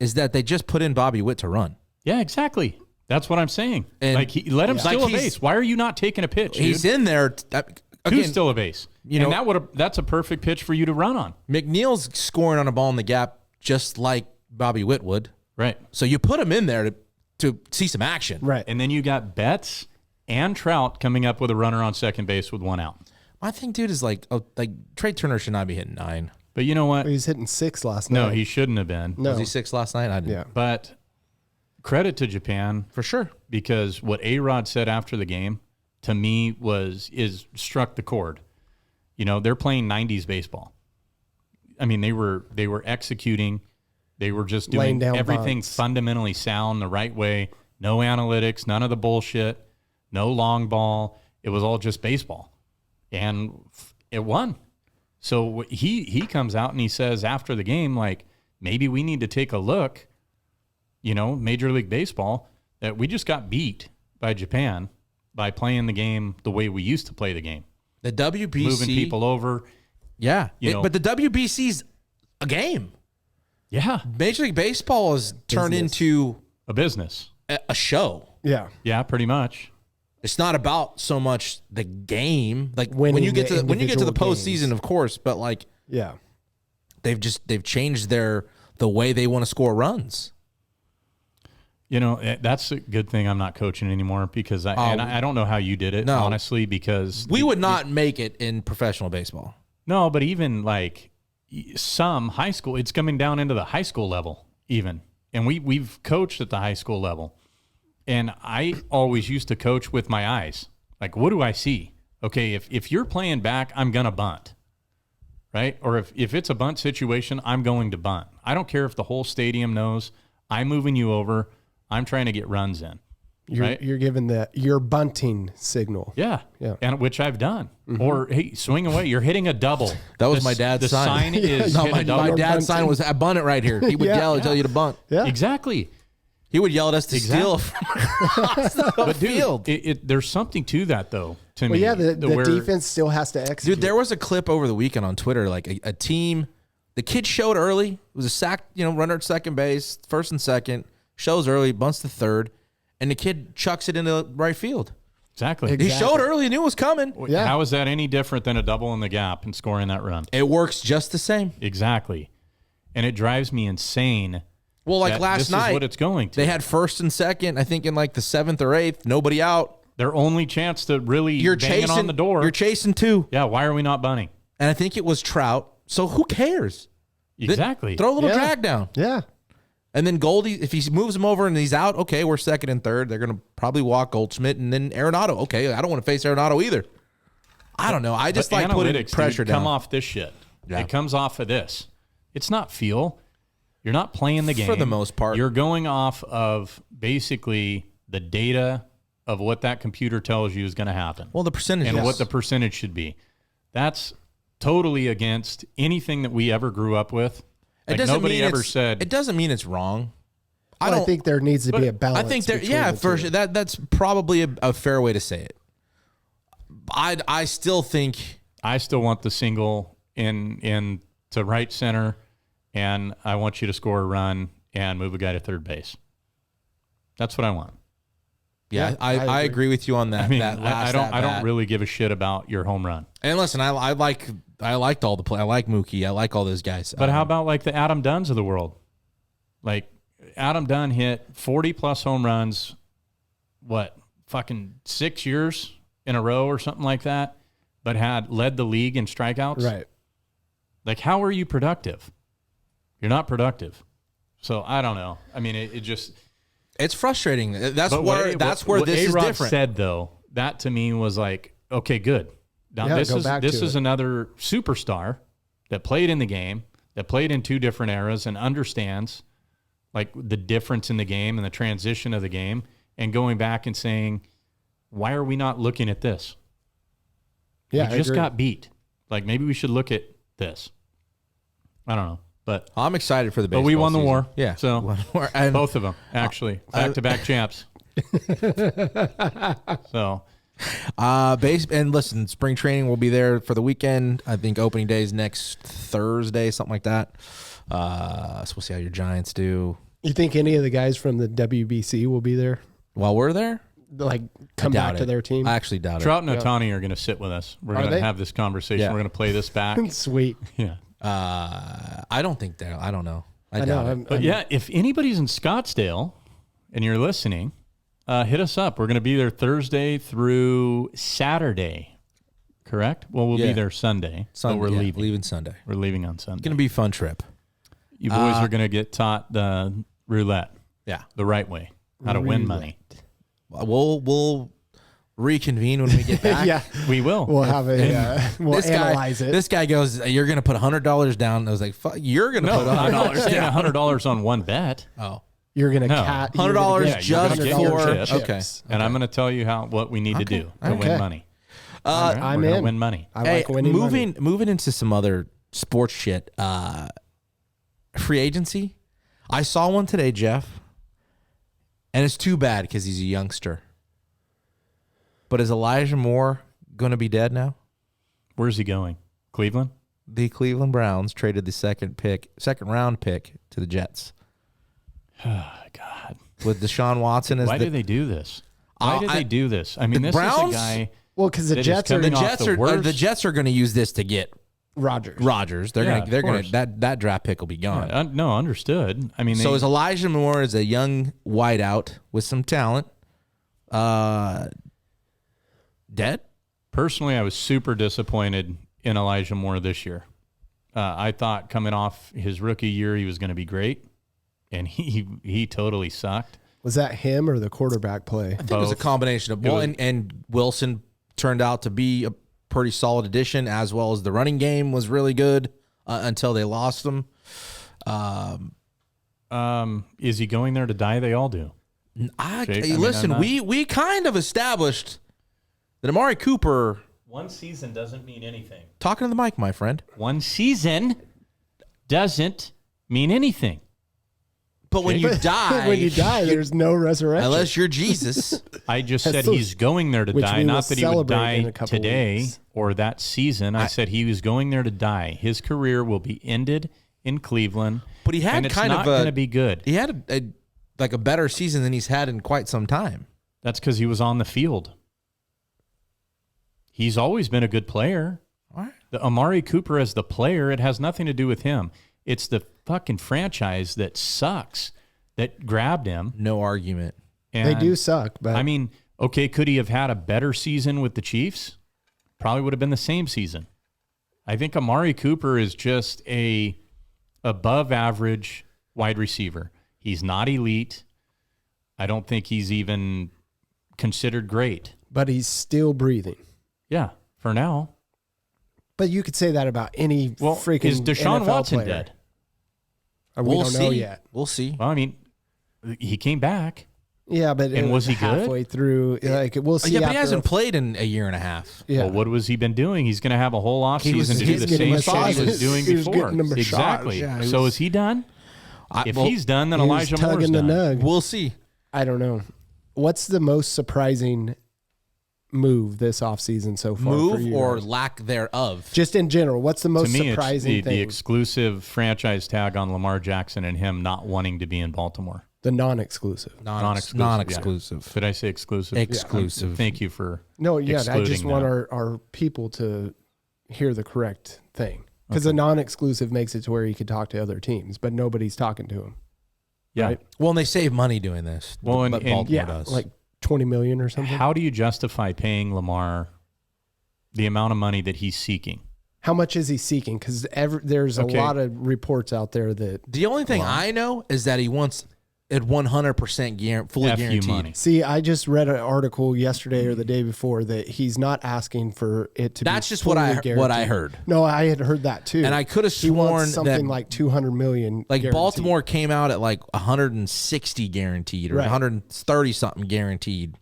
is that they just put in Bobby Witt to run. Yeah, exactly. That's what I'm saying. And Let him steal a he's- base. Why are you not taking a pitch? He's dude? in there. To Again, steal a base. And that's a perfect pitch for you to run on. McNeil's scoring on a ball in the gap just like Bobby Witt would. Right. So you put him in there to see some action. Right. And then you got Betts and Trout coming up with a runner on second base with one out. My thing, dude, is like Trey Turner should not be hitting 9. But you know what? He was hitting 6 last night. No, he shouldn't have been. No. Was he 6 last night? I didn't. Yeah. But credit to Japan For sure. because what A-Rod said after the game to me is struck the chord. They're playing 90s baseball. I mean, they were executing. They were just Laying doing down everything bunts. fundamentally sound the right way. No analytics, none of the bullshit, no long ball. It was all just baseball. And it won. So he comes out and he says after the game, like, maybe we need to take a look, Major League Baseball, that we just got beat by Japan by playing the game the way we used to play the game. The WBC. Moving people over. Yeah. You know. But the WBC's a game. Yeah. Major League Baseball has turned Business. into A business. a show. Yeah. Yeah, pretty much. It's not about so much the game, like when Winning you get the to when you get to the individual postseason, games. of course. But like Yeah. they've changed the way they want to score runs. That's a good thing I'm not coaching anymore because I don't know how you did it, No. honestly, because We would not make it in professional baseball. no, but even like some high school, it's coming down into the high school level even. And we've coached at the high school level. And I always used to coach with my eyes. Like, what do I see? Okay, if you're playing back, I'm going to bunt, right? Or if it's a bunt situation, I'm going to bunt. I don't care if the whole stadium knows. I'm moving you over. I'm trying to get runs in, right? You're giving your bunting signal. Yeah. Yeah. And which I've done. Or, hey, swing away. You're hitting a double. That was The- my dad's the sign. sign is No, hit a my double. dad's sign was I bunt it right here. He would Yeah. yell and tell you to bunt. Yeah. Exactly. He would yell at us to Exactly. steal from But dude, field. there's something to that though. To Well, me, yeah, the where- defense still has to execute. Dude, there was a clip over the weekend on Twitter, like a team, the kid showed early. It was a sack, runner at second base, first and second, shows early, bunts to third, and the kid chucks it into right field. Exactly. He Exactly. showed early, knew it was coming. Yeah. How is that any different than a double in the gap and scoring that run? It works just the same. Exactly. And it drives me insane. Well, like that last this night, is what it's going to. they had first and second, I think in like the 7th or 8th, nobody out. Their only chance to really You're bang it chasing on the door. You're chasing 2. Yeah, why are we not bunting? And I think it was Trout. So who cares? Exactly. Throw a little Yeah. drag down. Yeah. And then Goldie, if he moves him over and he's out, okay, we're second and third. They're going to probably walk Goldschmidt and then Arenado. Okay, I don't want to face Arenado either. I don't know. I just But like putting analytics, pressure dude, down. come off this shit. Yeah. It comes off of this. It's not feel. You're not playing the game. For the most part. You're going off of basically the data of what that computer tells you is going to happen. Well, the percentage and what the percentage should be. That's totally against anything that we ever grew up with. Like nobody ever it said. doesn't mean it's wrong. I think there needs to be a balance. I think there, between yeah, the for two. sure. That's probably a fair way to say it. I still think I still want the single in to right center, and I want you to score a run and move a guy to third base. That's what I want. yeah, I I agree with you on that. I mean, that last I don't at-bat. really give a shit about your home run. And listen, I liked all the play. I like Mookie. I like all those guys. But how about like the Adam Dunns of the world? Like Adam Dunn hit 40 plus home runs, what, fucking 6 years in a row or something like that, but had led the league in strikeouts. Right. Like, how are you productive? You're not productive. So I don't know. I mean, it just. It's frustrating. That's But where what this is A-Rod different. said though, that to me was like, okay, good. Now Yeah, this go is back this to is it. another superstar that played in the game, that played in 2 different eras and understands like the difference in the game and the transition of the game, and going back and saying, why are we not looking at this? Yeah, we I just agree. got beat. Like maybe we should look at this. I don't know. But I'm excited for the baseball we won the season. war. Yeah. So Won the war. And both of them, actually. Back-to-back champs. So and listen, spring training will be there for the weekend. I think opening day is next Thursday, something like that. So we'll see how your Giants do. You think any of the guys from the WBC will be there? While we're there, Like come doubt back to it. their team? I actually doubt Trout and Ohtani are going to sit with us. We're going to they? have this conversation. Yeah. We're going to play this back. Sweet. Yeah. it. I don't think they're. I don't know. I I doubt know. it. But yeah, if anybody's in Scottsdale and you're listening, hit us up. We're going to be there Thursday through Saturday. Correct? Well, we'll be Yeah. there Sunday. Sunday, but we're leaving. Leaving Sunday. We're leaving on Sunday. Gonna be a fun trip. You boys are going to get taught the roulette Yeah. the right way, how to win money. We'll reconvene when we get back. Yeah. We will. We'll have a we'll analyze it. This guy goes, "You're gonna put $100 down." I was like, "Fuck, you're gonna put I'm not $100 saying down." $100 on one bet. Oh, You're gonna No. cat $100 Yeah, you're just gonna get for your chips. okay. And I'm going to tell you what we need to do to Okay. win money. I'm We're gonna in. win money. I Hey, like winning money. moving into some other sports shit. Free agency. I saw one today, Jeff, and it's too bad because he's a youngster. But is Elijah Moore going to be dead now? Where's he going? Cleveland? The Cleveland Browns traded the second round pick to the Jets God. with Deshaun Watson as Why do they do this? Why do they do this? I mean, the this Browns? is a guy. Well, because the That is Jets are coming the off Jets the are worst. the Jets are going to use this to get Rodgers. Rodgers. They're Yeah, gonna they're of gonna course. that draft pick will be gone. No, understood. I mean, So is Elijah Moore as a young wideout with some talent dead? personally, I was super disappointed in Elijah Moore this year. I thought coming off his rookie year, he was going to be great, and he totally sucked. Was that him or the quarterback play? I think it was a combination of and Wilson turned out to be a pretty solid addition, as well as the running game was really good until they lost him. Is he going there to die? They all do. Jake, I mean, Listen, I'm not- we kind of established that Amari Cooper. One season doesn't mean anything. Talking to the mic, my friend. One season doesn't mean anything. But when you die, when you die, there's no resurrection. unless you're Jesus. I just That's said those- he's going there to which die, we will not that he would celebrate in die a couple today weeks. or that season. I said he was going there to die. His career will be ended in Cleveland. But he had and it's kind not of going to be good. He had a better season than he's had in quite some time. That's because he was on the field. He's always been a good player. All right. The Amari Cooper as the player, it has nothing to do with him. It's the fucking franchise that sucks that grabbed him. No argument. And they do suck, but I mean, okay, could he have had a better season with the Chiefs? Probably would have been the same season. I think Amari Cooper is just a above average wide receiver. He's not elite. I don't think he's even considered great. but he's still breathing. Yeah, for now. But you could say that about any Well, freaking is Deshaun NFL Watson player. dead? We don't know yet. We'll see. Well, I mean, he came back. Yeah, but And was he good? halfway through? Like we'll see. Yeah, but he after hasn't played in a year and a half. Yeah, Well, what was he been doing? He's going to have a whole He was- offseason to he's do the getting same massages. thing he was doing He was before. getting a massage. Exactly. Yeah, he So was- is he done? If he's done, then he was Elijah Moore's tugging the done. nug. We'll see. I don't know. What's the most surprising move this offseason so far? for Move you or guys? lack thereof. just in general? What's the To most me, it's surprising the thing? exclusive franchise tag on Lamar Jackson and him not wanting to be in Baltimore. The non-exclusive. Non-exclusive. Non-exclusive. Did I say exclusive? Exclusive. Thank you for No, yeah, I excluding just want that. our people to hear the correct thing. Because the non-exclusive makes it to where he could talk to other teams, but nobody's talking to him. Yeah. right? Well, and they save money doing this. Well, and- but and- Baltimore Yeah, does. like 20 million or something. How do you justify paying Lamar the amount of money that he's seeking? How much is he seeking? Because there's a Okay. lot of reports out there that the only thing I know is that he wants it 100% fully F you guaranteed. money. see. I just read an article yesterday or the day before that he's not asking for it to. That's be just what I fully what I guaranteed. heard. No, I had heard that too. And I could have he wants sworn something that like 200 million. like guaranteed. Baltimore came out at like 160 guaranteed or Right. 130 something guaranteed.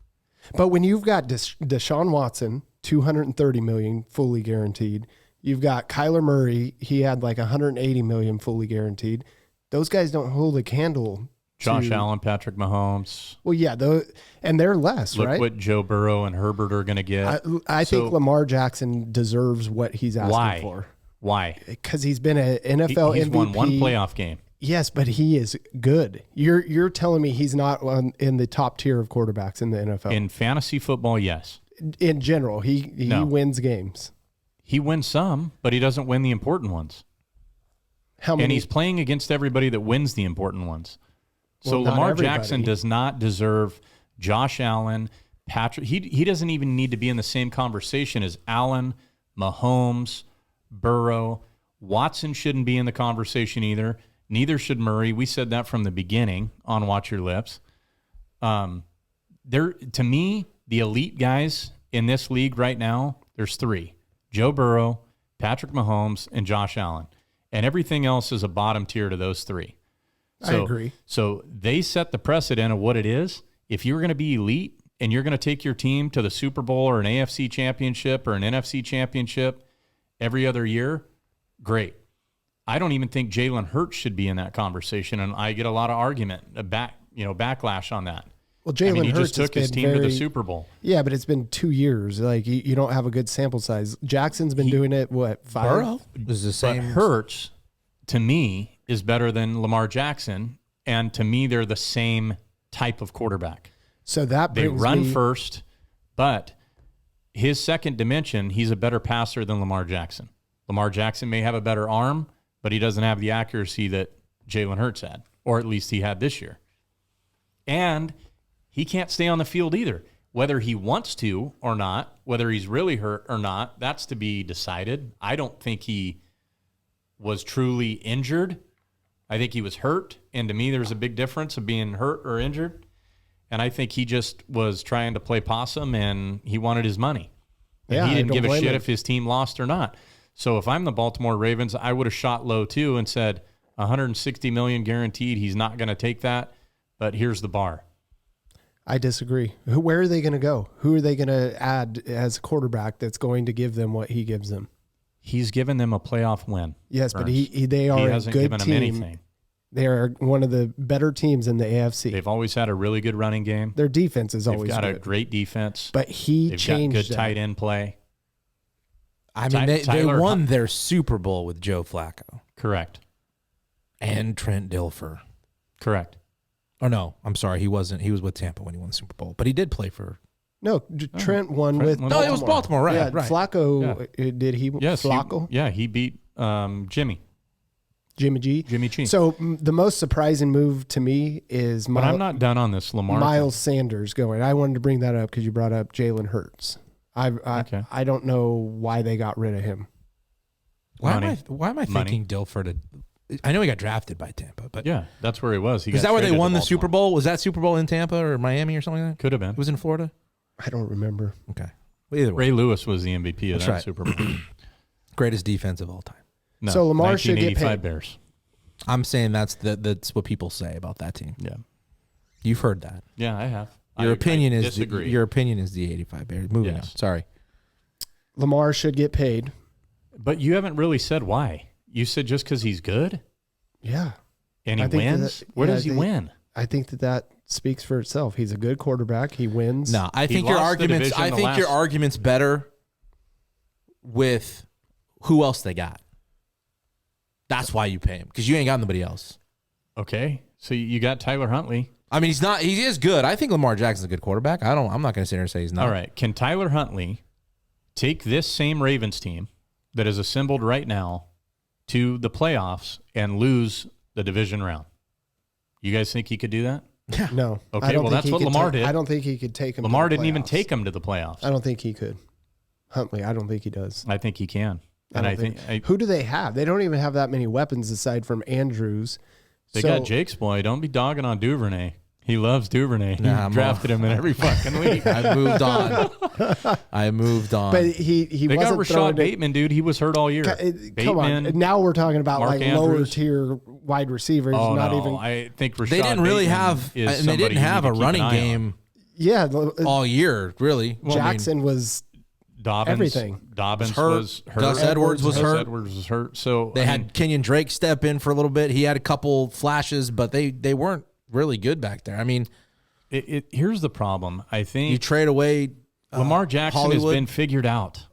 But when you've got Deshaun Watson, 230 million fully guaranteed, You've got Kyler Murray. He had like 180 million fully guaranteed. Those guys don't hold a candle. Josh Allen, Patrick Mahomes. Well, yeah, and they're less, Look right? what Joe Burrow and Herbert are going to get. I think Lamar Jackson deserves what he's asking for. Why? Because he's been an NFL He's MVP. won one playoff game. Yes, but he is good. You're telling me he's not in the top tier of quarterbacks in the NFL? In fantasy football, yes. In general, he No. wins games. He wins some, but he doesn't win the important ones. How many? And he's playing against everybody that wins the important ones. So Well, not Lamar everybody. Jackson does not deserve Josh Allen, Patrick. He doesn't even need to be in the same conversation as Allen, Mahomes, Burrow. Watson shouldn't be in the conversation either. Neither should Murray. We said that from the beginning on Watch Your Lips. To me, the elite guys in this league right now, there's three: Joe Burrow, Patrick Mahomes, and Josh Allen. And everything else is a bottom tier to those three. I agree. So they set the precedent of what it is. If you're going to be elite and you're going to take your team to the Super Bowl or an AFC championship or an NFC championship every other year, great. I don't even think Jalen Hurts should be in that conversation, and I get a lot of backlash on that. Well, Jalen he Hurts just took his team to the Super Bowl. Yeah, but it's been 2 years. Like you don't have a good sample size. Jackson's been doing it. What 5? Burrow was the But same. Hurts, to me, is better than Lamar Jackson, and to me, they're the same type of quarterback. So that They brings run me, first, but his second dimension, he's a better passer than Lamar Jackson. Lamar Jackson may have a better arm, but he doesn't have the accuracy that Jalen Hurts had, or at least he had this year. And he can't stay on the field either. Whether he wants to or not, whether he's really hurt or not, that's to be decided. I don't think he was truly injured. I think he was hurt, and to me there's a big difference of being hurt or injured. And I think he just was trying to play possum, and he wanted his money. And Yeah, he I didn't don't give a blame shit him. if his team lost or not. So if I'm the Baltimore Ravens, I would have shot low too and said $160 million guaranteed. He's not going to take that, but here's the bar. I disagree. Where are they going to go? Who are they going to add as a quarterback that's going to give them what he gives them? He's given them a playoff win. Yes, but Ernst. they are He a hasn't good given them team. anything. They are one of the better teams in the AFC. They've always had a really good running game. Their defense is They've always got a good. great defense. But he They've got changed good that. tight end play. I mean, they Tyler won Hunt- their Super Bowl with Joe Flacco Correct. and Trent Dilfer. Correct. Oh no, I'm sorry, he wasn't. He was with Tampa when he won the Super Bowl, but he did play for. No, Trent won Trent with won. No, it was Baltimore, right? Yeah, right. Flacco, did he? Yes. Flacco? He beat Jimmy Jimmy G. So the most surprising move to me is But I'm not done on this Lamar. Miles Sanders going. I wanted to bring that up because you brought up Jalen Hurts. Okay. I don't know why they got rid of him. Why Money. am I Money. thinking Dilfer to? I know he got drafted by Tampa, but Yeah, that's where he was. He is got that where they traded to won the Baltimore. Super Bowl? Was that Super Bowl in Tampa or Miami or something like that? Could have been. It was in Florida. I don't remember. Okay, well, either way, Ray Lewis was the MVP of That's that right. Super Bowl. greatest defense of all time. No, So Lamar should get 1985 paid. Bears. I'm saying that's what people say about that team. Yeah. You've heard that. Yeah, I have. Your opinion is disagree. your opinion is the 85 Bears. Moving Yes. on. Sorry. Lamar should get paid. But you haven't really said why. You said just because he's good Yeah. and he I think wins. that- Where yeah, does he I think- win? I think that speaks for itself. He's a good quarterback. He wins. No, I He think your lost the arguments. division I the think your last- argument's better with who else they got. That's why you pay him because you ain't got nobody else. Okay, so you got Tyler Huntley. I mean, he's not. He is good. I think Lamar Jackson's a good quarterback. I'm not going to sit here and say he's not. All right, can Tyler Huntley take this same Ravens team that is assembled right now to the playoffs and lose the division round? You guys think he could do that? No. Okay, I don't well, think that's he what could Lamar take- did. I don't think he could take him. Lamar to the didn't even playoffs. take him to the playoffs. I don't think he could. Huntley, I don't think he does. I think he can. And I think who do they have? They don't even have that many weapons aside from Andrews. they So- got Jake's boy. Don't be dogging on Duvernay. He loves Duvernay. Nah, He I'm drafted him in every fucking league. I moved on. I moved on. But he They got wasn't throwing Rashad Bateman, dude. He was hurt all year. Come on. Bateman, Now we're talking about Mark like lower Andrews. tier wide receivers. Oh, not no. even. I think Rashad they didn't really Bateman have. is And they didn't somebody you have need a to keep an running eye on. game Yeah. all year. Really, Jackson was everything. Dobbins was was hurt. Gus Edwards was hurt. Edwards was hurt. So They had Kenyon Drake step in for a little bit. He had a couple flashes, but they weren't really good back there. I mean, here's the problem. I think you trade away Lamar Jackson Hollywood. has been figured out.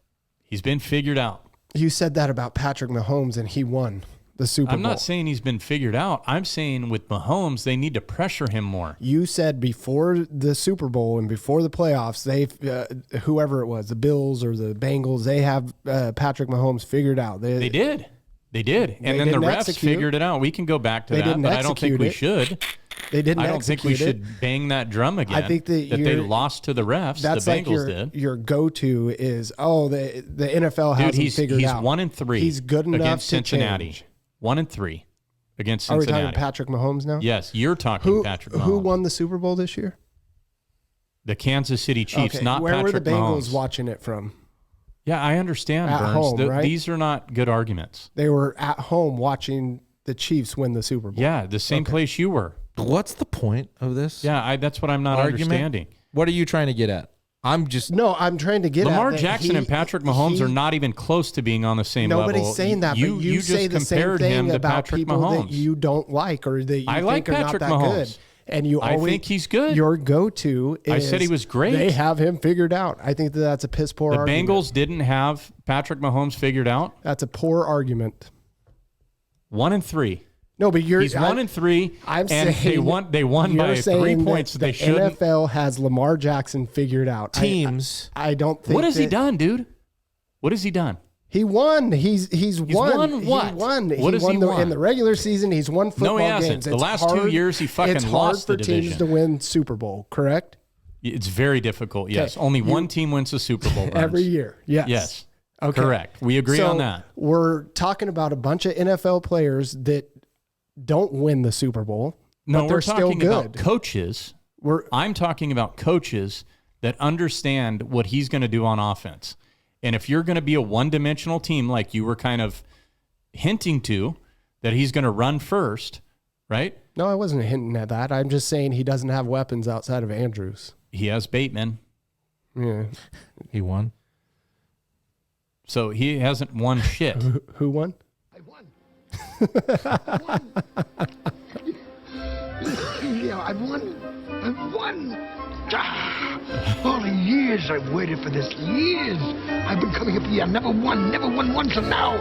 He's been figured out. You said that about Patrick Mahomes, and he won the Super Bowl. I'm not saying he's been figured out. I'm saying with Mahomes, they need to pressure him more. You said before the Super Bowl and before the playoffs, whoever it was, the Bills or the Bengals, they have Patrick Mahomes figured out. They did. And They then the didn't refs execute. figured it out. We can go back to They that, didn't but I don't think execute we it. should. They didn't. I don't think we execute it. should bang that drum again. I think that they lost to the refs. That's the like Bengals your go-to is the NFL did. hasn't Dude, figured he's out. 1-3. He's good enough against to Cincinnati. change. 1-3 against Are we Cincinnati. talking Patrick Mahomes now? Yes, you're talking Patrick Mahomes. Who won the Super Bowl this year? The Kansas City Chiefs, Okay, not where Patrick were the Bengals Mahomes. watching it from? Yeah, I understand, At Burns. home, right? These are not good arguments. They were at home watching the Chiefs win the Super Bowl. Yeah, the same place you were. What's the point of this? Yeah, that's what I'm not argument? understanding. What are you trying to get at? I'm just No, I'm trying to get Lamar at that Jackson and Patrick Mahomes are not even close to being on the same level. Nobody's saying that, You, but you just say the same compared thing him to about Patrick people Mahomes. that you don't like or that you I think like are Patrick not that Mahomes. good. And you I always think he's good. Your go-to is I said he was great. They have him figured out. I think that's a piss poor The argument. Bengals didn't have Patrick Mahomes figured out. That's a poor argument. 1-3. No, but He's 1-3. I'm and saying they won you're by 3 saying points that that they the shouldn't. NFL has Lamar Jackson figured out. teams. I don't think. What has he that- done, dude? What has he done? He won. He's won. won what? He won. What has he won? In the regular season? He's won football No, he hasn't. games. The It's last 2 years, he fucking it's lost hard the for teams division. to win Super Bowl. Correct. It's very difficult. Yes, only one team wins the Super Bowl. Burns. Every year. Yes. Yes. Okay. Correct. We agree So on that. We're talking about a bunch of NFL players that don't win the Super Bowl. No, but they're we're still talking good. about coaches. I'm talking about coaches that understand what he's going to do on offense. And if you're going to be a one-dimensional team, like you were kind of hinting to, that he's going to run first, right? No, I wasn't hinting at that. I'm just saying he doesn't have weapons outside of Andrews. He has Bateman, Yeah. He won. so he hasn't won shit. Who won? I won. Yeah, I won. I won. Ah, all the years I've waited for this. Years. I've been coming up here. Never won once, and now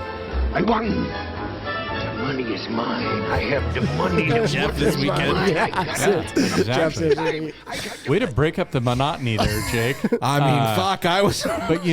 I won. The money is mine. I have the money. Jeff this weekend. Exactly. Way to break up the monotony there, Jake. I mean, fuck. I was. But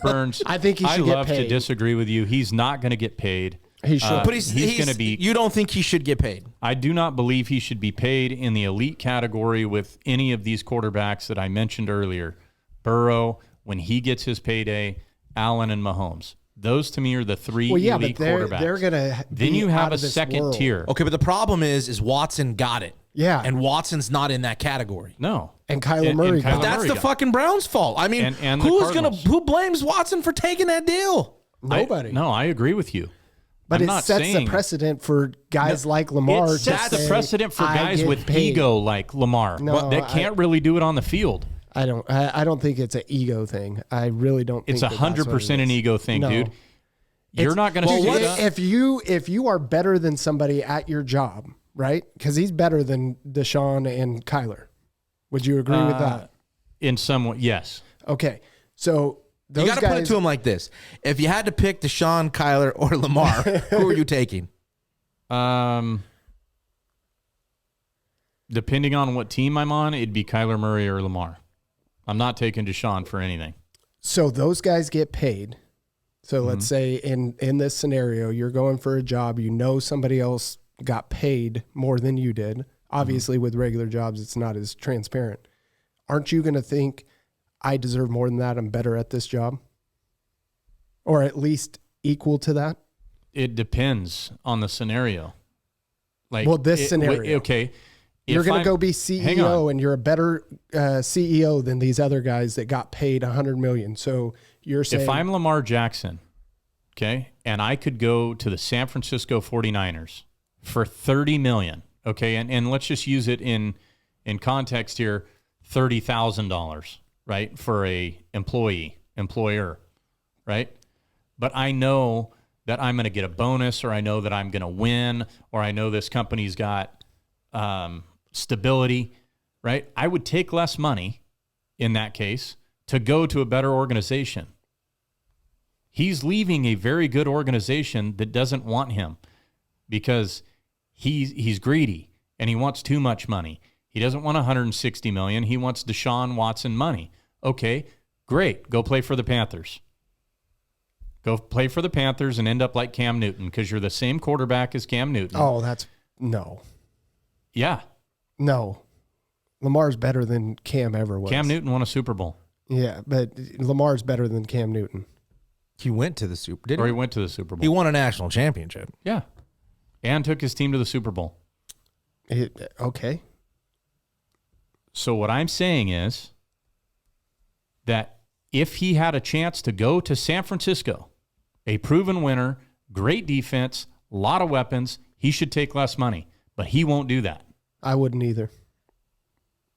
Burns, I think he should get love to paid. disagree with you. He's not going to get paid. He should. But he's going to be. You don't think he should get paid? I do not believe he should be paid in the elite category with any of these quarterbacks that I mentioned earlier. Burrow, when he gets his payday, Allen and Mahomes. Those to me are the three elite quarterbacks. they're gonna. Then be you have out a of this second world. tier. Okay, but the problem is Watson got it. Yeah. And Watson's not in that category. No. And Kyler Murray got Kyler it. That's Murray the got it. fucking Browns' fault. I mean, And the Cardinals. who blames Watson for taking that deal? Nobody. No, I agree with you. But I'm it not sets saying, the precedent for guys like Lamar. It sets to the say, precedent for "I guys get with paid." ego like Lamar No, that can't really do it on the field. I don't think it's an ego thing. I really don't. It's think 100% an ego thing, No. dude. You're not going to Dude, see that. if you are better than somebody at your job, right? Because he's better than Deshaun and Kyler. Would you agree with that? In some way, yes. Okay, so those You got to guys, put it to him like this: if you had to pick Deshaun, Kyler, or Lamar, who are you taking? Depending on what team I'm on, it'd be Kyler Murray or Lamar. I'm not taking Deshaun for anything. So those guys get paid. So let's say in this scenario, you're going for a job. You know somebody else got paid more than you did. Obviously, with regular jobs, it's not as transparent. Aren't you going to think, I deserve more than that? I'm better at this job? Or at least equal to that? It depends on the scenario. Like, Well, this scenario. Okay. You're If going I'm- to go be hang on. CEO, and you're a better CEO than these other guys that got paid $100 million. So you're saying, If I'm Lamar Jackson, okay, and I could go to the San Francisco 49ers for $30 million, okay, and let's just use it in context here, $30,000, right, for a employee, employer, right? But I know that I'm going to get a bonus, or I know that I'm going to win, or I know this company's got stability, right? I would take less money in that case to go to a better organization. He's leaving a very good organization that doesn't want him because he's greedy and he wants too much money. He doesn't want $160 million. He wants Deshaun Watson money. Okay, great. Go play for the Panthers. Go play for the Panthers and end up like Cam Newton because you're the same quarterback as Cam Newton. Oh, that's no. Yeah. No. Lamar's better than Cam ever was. Cam Newton won a Super Bowl. Yeah, but Lamar's better than Cam Newton. He went to the Super Bowl. Or he went to the Super Bowl. He won a national championship. Yeah. And took his team to the Super Bowl. Okay. So what I'm saying is that if he had a chance to go to San Francisco, a proven winner, great defense, a lot of weapons, he should take less money. But he won't do that. I wouldn't either.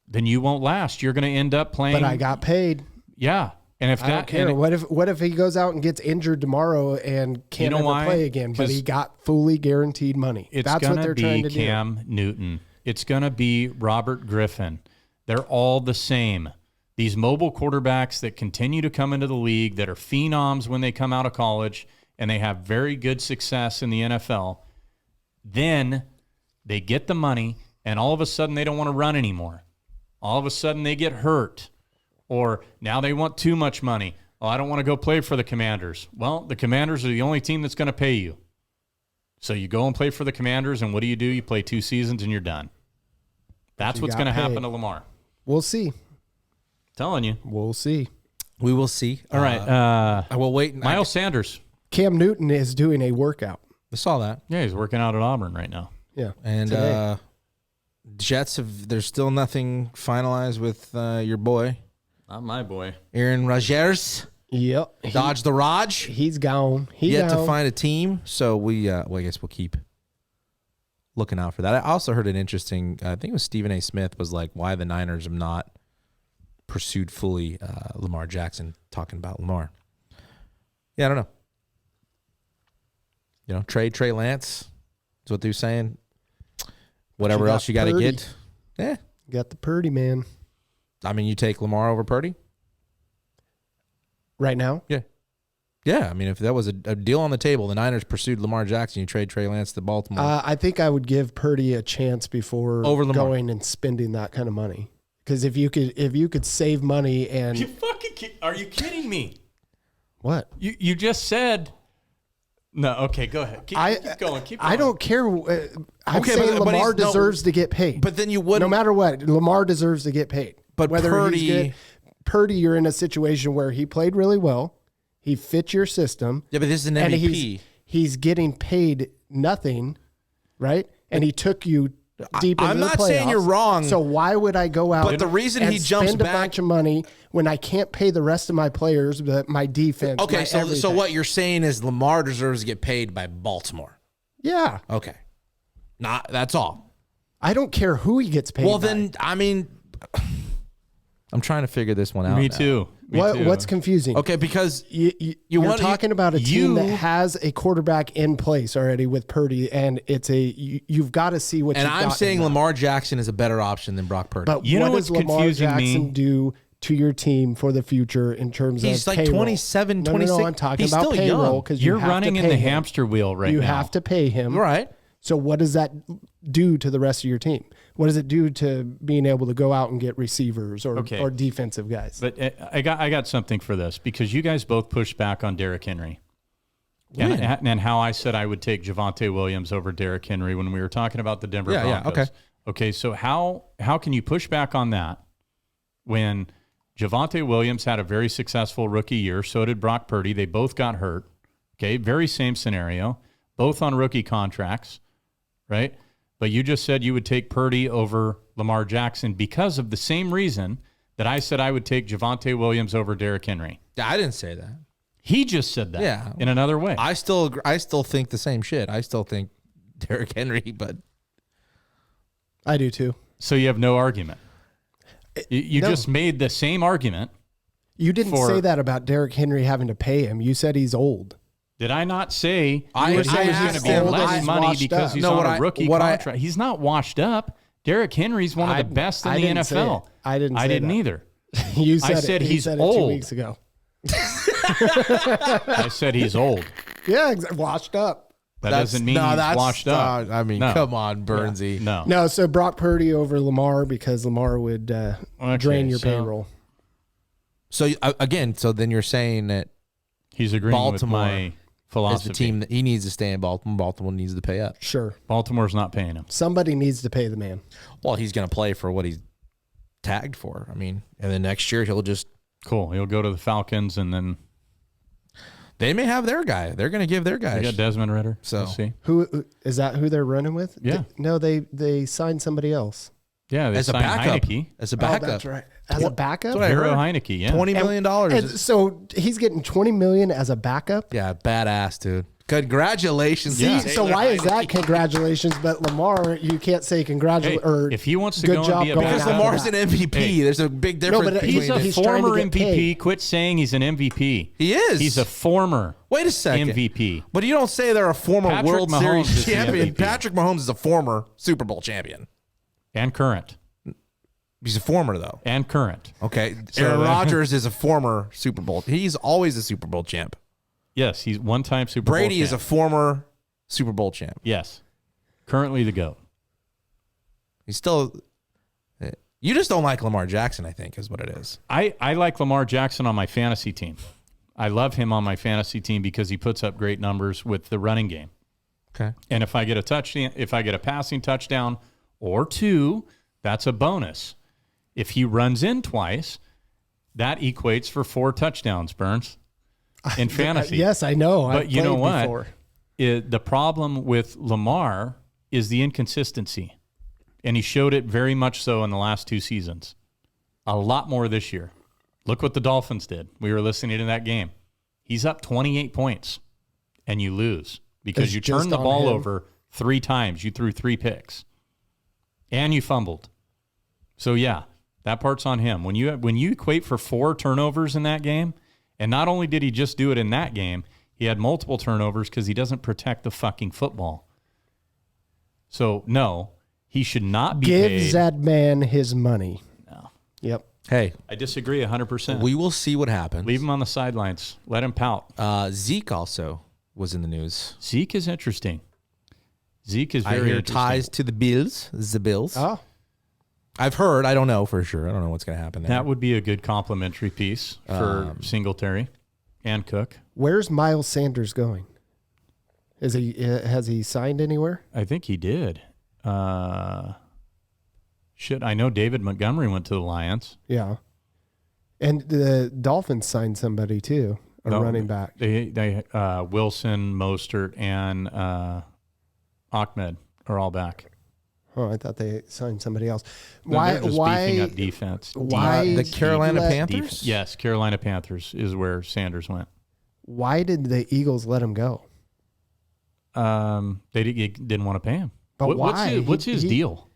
Then you won't last. You're going to end up playing. But I got paid. Yeah. And if I don't care. What if he goes out and gets injured tomorrow and can't ever play again? But he got fully guaranteed money. That's what they're trying to do. It's going to be Cam Newton. It's going to be Robert Griffin. They're all the same. These mobile quarterbacks that continue to come into the league that are phenoms when they come out of college and they have very good success in the NFL, then they get the money and all of a sudden they don't want to run anymore. All of a sudden they get hurt. Or now they want too much money. Oh, I don't want to go play for the Commanders. Well, the Commanders are the only team that's going to pay you. So you go and play for the Commanders, and what do? You play 2 seasons and you're done. That's what's going to happen to Lamar. We'll see. Telling you. We'll see. We will see. All right. I will wait. Miles Sanders. Cam Newton is doing a workout. I saw that. Yeah, he's working out at Auburn right now. Yeah. And Jets there's still nothing finalized with your boy. Not my boy. Aaron Rodgers. Yep. Dodge the Raj. He's gone. Yet to find a team. So I guess we'll keep looking out for that. I also heard an interesting, I think it was Stephen A. Smith was like, why the Niners have not pursued fully Lamar Jackson, talking about Lamar. Yeah, I don't know. You know, trade Trey Lance is what they're saying. Whatever else you got to get. Yeah. You got the Purdy, man. I mean, you take Lamar over Purdy? Right now? Yeah. Yeah, I mean, if that was a deal on the table, the Niners pursued Lamar Jackson, you trade Trey Lance to Baltimore. I think I would give Purdy a chance before going and spending that kind of money. Because if you could save money and Are you kidding me? What? You just said no. Okay, go ahead. Keep going. Keep going. I don't care. I'm saying Lamar deserves to get paid. But then you wouldn't. No matter what, Lamar deserves to get paid. But whether Purdy, he's good, Purdy, you're in a situation where he played really well. He fits your system. Yeah, but this is an and MVP. He's getting paid nothing, right? And he took you deep into I'm the not playoffs. saying you're wrong. So why would I go out? But the reason and he jumps spend a back bunch of money when I can't pay the rest of my players, but my defense. Okay, my so everything. what you're saying is Lamar deserves to get paid by Baltimore. Yeah. Okay. That's all. I don't care who he gets paid. Well, by. then, I mean, I'm trying to figure this one out. Me now. too. What's confusing? Okay, because you're talking about a team that has a quarterback in place already with Purdy, and it's you've got to see what. And you've I'm got saying in that. Lamar Jackson is a better option than Brock Purdy. But You know what what's does Lamar confusing Jackson me? do to your team for the future in terms He's of like payroll? 27, No, 26. I'm talking He's about still payroll young. because You're running in the hamster wheel right now. You have to pay him. Right. So what does that do to the rest of your team? What does it do to being able to go out and get receivers or defensive guys? But I got something for this because you guys both pushed back on Derrick Henry. And how I said I would take Javonte Williams over Derrick Henry when we were talking about the Denver Broncos. Yeah, okay. Okay, so how can you push back on that when Javonte Williams had a very successful rookie year, so did Brock Purdy. They both got hurt. Okay, very same scenario, both on rookie contracts, right? But you just said you would take Purdy over Lamar Jackson because of the same reason that I said I would take Javonte Williams over Derrick Henry. I didn't say that. He just said that in another way. I still think the same shit. I still think Derrick Henry, but I do too. So you have no argument. You No. just made the same argument. You didn't say that about Derrick Henry having to pay him. You said he's old. Did I not say I he was going to be old less and money washed because up. he's No, on a rookie contract? He's not washed up. Derrick Henry's one of the best in the didn't say NFL. it. I didn't say I didn't that. either. You said I said it. He he's said it old. 2 weeks ago. I said he's old. Yeah, washed up. That doesn't mean he's washed up. I mean, No. come on, Burnsy. No. No, so Brock Purdy over Lamar because Lamar would drain your payroll. So again, so then you're saying that He's agreeing Baltimore with my is philosophy. the team that he needs to stay in Baltimore. Baltimore needs to pay up. Sure. Baltimore's not paying him. Somebody needs to pay the man. Well, he's going to play for what he's tagged for. I mean, and then next year he'll just Cool. He'll go to the Falcons, and then they may have their guy. They're going to give their guy. we got Desmond Ritter. So- We'll see. Who is that? Who they're running with? Yeah. No, they signed somebody else. Yeah, they as a signed backup. Heineke. As a backup. Oh, that's right. As a backup. That's what I Hero heard. Heineke, yeah. $20 million. And so he's getting $20 million as a backup. Yeah, badass, dude. Congratulations. Yeah. So why is that congratulations? But Lamar, you can't say Hey, congratulations. Or if he wants to good go and job be a going Because after backup, Lamar's that. an MVP. Hey. There's a big difference but between he's a He's trying to former get MVP. paid. Quit saying he's an MVP. He is. He's a former Wait a second. MVP. But you don't say they're a former Patrick World Mahomes Series is the champion. MVP. Patrick Mahomes is a former Super Bowl champion. And current. He's a former, though. And current. Okay. So Aaron then- Rodgers is a former Super Bowl. He's always a Super Bowl champ. Yes, he's one-time Super Bowl Brady is a champ. former Super Bowl champ. Yes. Currently the GOAT. He's still. You just don't like Lamar Jackson, I think, is what it is. I like Lamar Jackson on my fantasy team. I love him on my fantasy team because he puts up great numbers with the running game. Okay. And if I get a touchdown, if I get a passing touchdown or two, that's a bonus. If he runs in twice, that equates for 4 touchdowns, Burns, in fantasy. Yes, I know. But I've you know played what? before. The problem with Lamar is the inconsistency. And he showed it very much so in the last 2 seasons. A lot more this year. Look what the Dolphins did. We were listening to that game. He's up 28 points, and you lose because It's you just turned the on ball him. over 3 times. You threw 3 picks, and you fumbled. So, yeah, that part's on him. When you equate for 4 turnovers in that game, and not only did he just do it in that game, he had multiple turnovers because he doesn't protect the fucking football. So, no, he should not be Give paid. that man his money. No. Yep. Hey, I disagree 100%. we will see what happens. Leave him on the sidelines. Let him pout. Zeke also was in the news. Zeke is interesting. Zeke is I very hear interesting. ties to the Bills. The Bills. Oh, I've heard. I don't know for sure. I don't know what's going to happen there. That would be a good complimentary piece for Singletary and Cook. where's Miles Sanders going? Is he has he signed anywhere? I think he did. I know David Montgomery went to the Lions. Yeah. And the Dolphins signed somebody too, a No, running back. They Wilson, Mostert, and Ahmed are all back. Oh, I thought they signed somebody else. No, Why? they're just beefing up defense. Why the did Carolina let- Panthers? Yes, Carolina Panthers is where Sanders went. Why did the Eagles let him go? They didn't want to pay him. But why? What's his He- deal?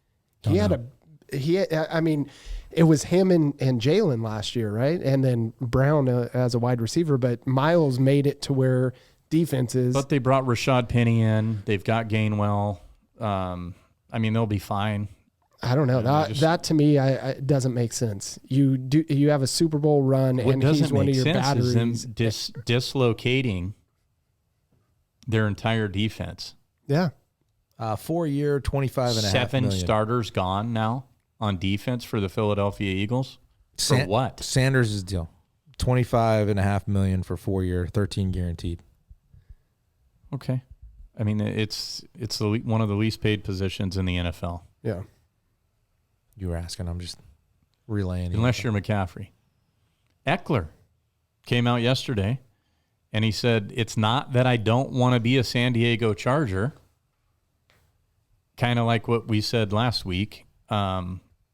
I mean, it was him and Jalen last year, right? And then Brown as a wide receiver, but Miles made it to where defenses. But they brought Rashad Penny in. They've got Gainwell. I mean, they'll be fine. I don't know. That to me, I doesn't make sense. You have a Super Bowl run, What and doesn't he's one of make your sense is them batteries. dislocating their entire defense. Yeah, 4-year, 25.5 7 million. starters gone now on defense for the Philadelphia Eagles. For what? Sanders' deal. 25.5 million for 4-year, 13 guaranteed. Okay. I mean, it's one of the least paid positions in the NFL, yeah. You were asking. I'm just relaying. unless you're McCaffrey. Eckler came out yesterday, and he said, it's not that I don't want to be a San Diego Charger, kind of like what we said last week.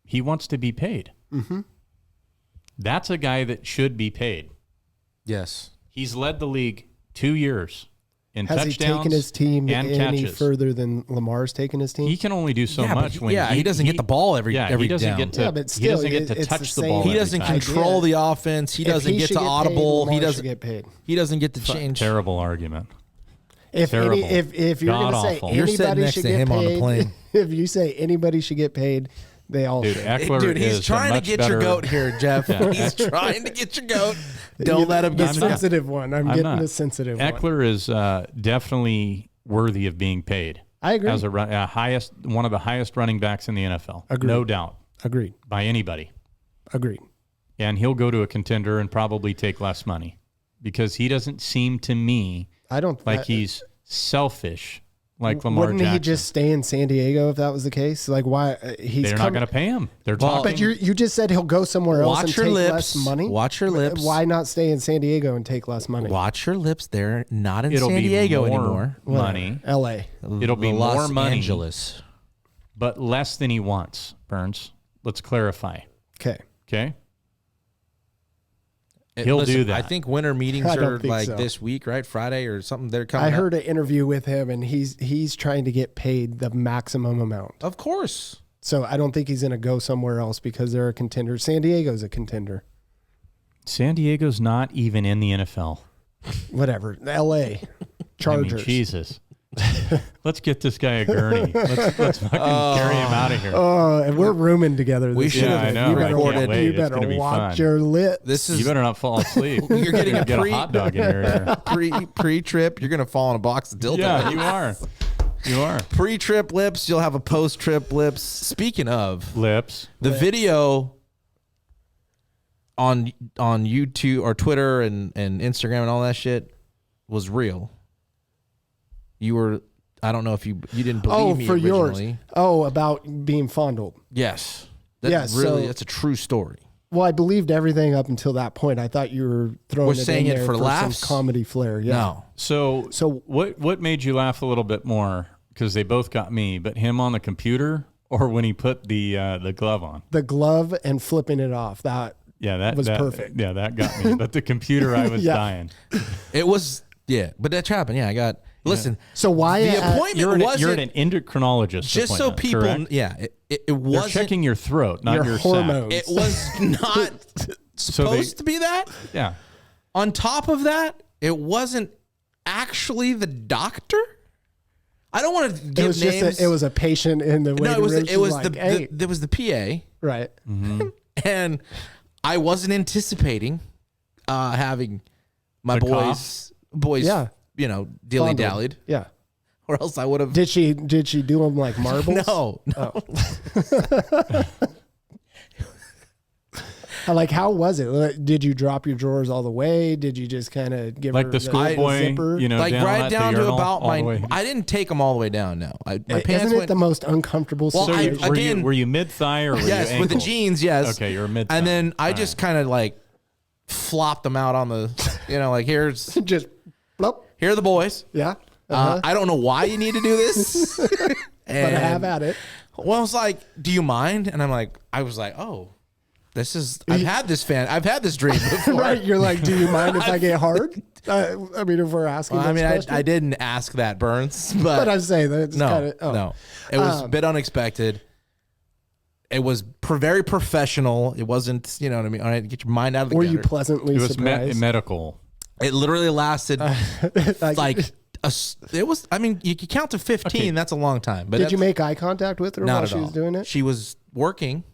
He wants to be paid. Mm-hmm. That's a guy that should be paid. Yes. He's led the league 2 years in Has he touchdowns taken his team and any catches. further than Lamar's taken his team? He can only do so Yeah, much but when he doesn't get the ball every he doesn't down. get to Yeah, but he still, doesn't get to it's touch the the ball. same He every doesn't time. control the offense. He If doesn't he get should to paid, audible. Lamar He should doesn't get paid. He doesn't get to change. Terrible argument. If Terrible. if you're going to say God-awful. You're sitting anybody next should to get him on the paid, plane. if you say anybody should get paid, they all Dude, should. Eckler Dude, he's is trying a to much get better, your goat here, Jeff. Yeah. He's trying to get your goat. Don't let him the get you. sensitive one. I'm getting not. the sensitive one. Eckler is definitely worthy of being paid. I agree. As one of the highest running backs in the NFL. Agreed. No doubt. Agreed. By anybody. Agreed. And he'll go to a contender and probably take less money because he doesn't seem to me I don't like he's selfish like Lamar Wouldn't Jackson. he just stay in San Diego if that was the case? Like, why he's They're not going to pay him. They're talking. But you just said he'll go somewhere else and Watch your take lips. less money. Watch your lips. Why not stay in San Diego and take less money? Watch your lips. They're not in It'll San be Diego more anymore. money, L.A. It'll be Los more money. Angeles. but less than he wants. Burns. Let's clarify. Okay. Okay. He'll do that. I think winter meetings I don't are think like so. this week, right? Friday or something. They're coming. I up. heard an interview with him, and he's trying to get paid the maximum amount. Of course. So I don't think he's going to go somewhere else because they're a contender. San Diego's a contender. San Diego's not even in the NFL. Whatever. L.A. Chargers. I mean, Jesus. Let's get this guy a gurney. Let's fucking carry him out of here. Oh, and we're rooming together. We this should year. have I know. You I better, can't wait. you It's better gonna be watch fun. your lips. This is You better not fall asleep. You're getting a get pre- a hot dog in here. pre-trip. You're gonna fall in a box of dildos. Yeah, you are. You are. Pre-trip lips. You'll have a post-trip lips. Speaking of Lips. the video on YouTube or Twitter and Instagram and all that shit was real. You were. I don't know if you didn't believe me for originally. yours. Oh, about being fondled. Yes. Yes, Really, so- that's a true story. Well, I believed everything up until that point. I thought you were throwing Was it saying in it there for laughs? some comedy flair. Yeah. No. So what made you laugh a little bit more? Because they both got me, but him on the computer or when he put the glove on? The glove and flipping it off. That Yeah, was perfect. Yeah, that got me. But the computer, I was Yeah. dying. It was, yeah. But that happened. Yeah, I got, listen. So why The at- appointment wasn't, You're at an endocrinologist. just so appointment, people, correct? yeah, it They're wasn't, checking your throat, not Your your hormones. sack. it was not supposed to be that. Yeah. On top of that, it wasn't actually the doctor. I don't want to give it was names. just it was a patient in the waiting no, room. it was She's the, like, hey, there was the PA, right. and I wasn't anticipating having my The boys, Yeah. you know, dilly dallied, Yeah. or else I would have. Did she do them like marbles? No. Like, how was it? Like, did you drop your drawers all the way? Did you just kind of give Like her the schoolboy, zipper? you know, Like down right at the down to urinal about all the way. my. I didn't take them all the way down. No, my pants Isn't it went. the most uncomfortable Well, I- situation? Were you mid thigh or were Yes, you with the ankle? jeans. Yes. Okay, you're mid. And then I just kind of like flopped them out on the, you know, like here's just, plop. here are the boys. Yeah. I don't know why you need to do this, But and have at it. well, I was like, "Do you mind?" And I was like, "Oh, this is. I've had this dream before." Right. You're like, do you mind if I get hard? I mean, if we're asking Well, I those mean, questions. I didn't ask that, Burns, But I'm saying that it's no, kind of, no, it was a bit unexpected. It was very professional. It wasn't, you know what I mean. All right, get your mind out of the Were gutter. you pleasantly it was surprised? medical. It literally lasted Like, it was. I mean, you could count to 15. Okay. That's a long time. But did that's you make eye contact with her not while at she all. was doing it? She was working.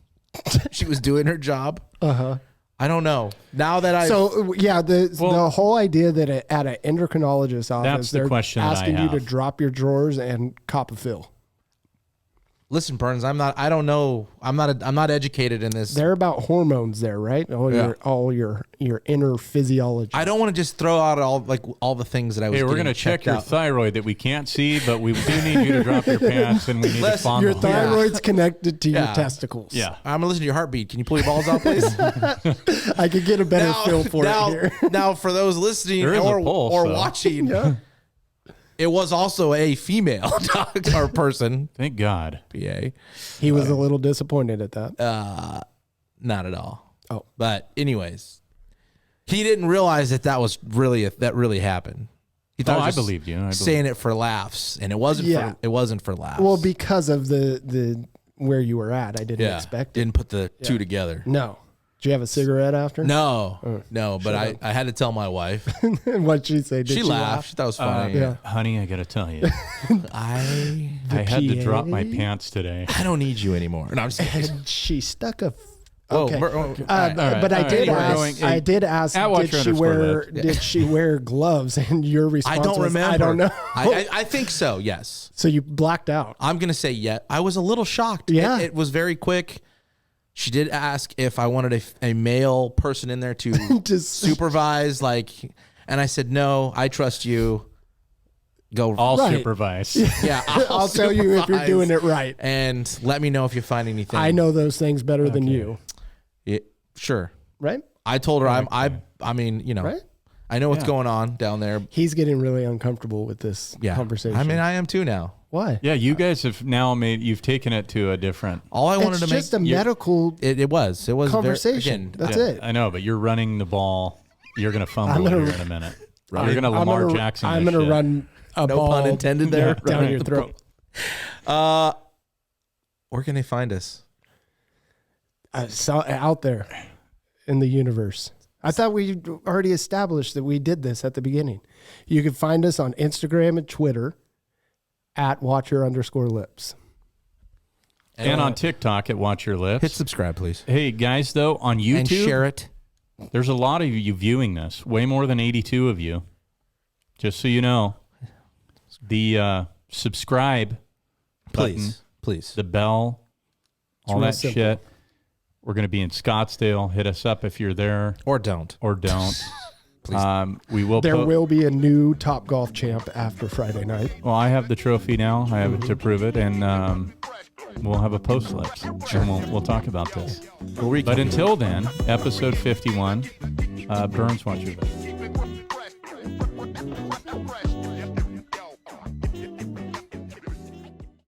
She was doing her job. Uh-huh. I don't know. Now that I So yeah, the Well- whole idea that at an endocrinologist office, That's the they're question that I asking you to have. drop your drawers and cop a fill. listen, Burns, I don't know. I'm not educated in this. They're about hormones there, right? All your inner physiology. I don't want to just throw out all the things that I was. Hey, we're getting going to check checked your out. thyroid that we can't see, but we do need you to drop your pants and we need to Listen, fondle. Your thyroid's connected to your Yeah. testicles. Yeah. I'm gonna listen to your heartbeat. Can you pull your balls out, please? I could get a better feel for now, it here. now, for those listening There is a or pulse, or though. watching, Yeah. it was also a female doctor or person. Thank God. PA, He was a little disappointed at that. not at all. Oh. But anyways, he didn't realize that was really that really happened. He thought Oh, I I was just believed you. I believed saying it for laughs, and it wasn't. Yeah. It wasn't for laughs. Well, because of the where you were at, I didn't expect it. Didn't put the two together. No. Did you have a cigarette after? No, but I had to tell my wife. What'd she say? Did She laughed. She thought it was funny. yeah. Honey, I got to tell you, I I had to drop my PA? pants today. don't need you anymore. No, I'm just kidding. And she stuck a. Whoa, Okay. we're- But I did We're ask. going- I did ask. At Watcher Did she _Lips. wear? Did she wear gloves? And your response I don't was, remember. I don't know. I think so. Yes. So you blacked out. I'm gonna say yeah. I was a little shocked. Yeah. It was very quick. She did ask if I wanted a male person in there to Just- supervise, and I said no. I trust you. Go. All Right. supervise. Yeah, I'll tell you if you're supervise doing it right. and let me know if you find anything. I know those things better than you, Yeah, sure. right? I told her I mean, Right? I know what's going on down there. He's getting really uncomfortable with this Yeah. conversation. I mean, I am too now. why? Yeah, you guys have now you've taken it to a different. All I wanted It's to just make a medical it was conversation. Very, That's Yeah, it. I know, but you're running the ball. You're going to fumble I'm gonna- here in a minute. You're going to Lamar Jackson. I'm this going to shit. run a no ball pun intended there. down Right. your throat. Where can they find us? Out there in the universe. I thought we already established that we did this at the beginning. You can find us on Instagram and Twitter at Watcher_Lips. And on TikTok at Watch Your Lips. Hit subscribe, please, Hey, guys, though, on YouTube, and share it. there's a lot of you viewing this. Way more than 82 of you. Just so you know. The subscribe button, Please. the bell, all real that simple. shit. We're going to be in Scottsdale. Hit us up if you're there Or don't. or don't. Please. We will. There will be a new Top Golf champ after Friday night. Well, I have the trophy now. I have it to prove it, and we'll have a post lips, and we'll talk about this. But until then, episode 51, Burns, watch your lips.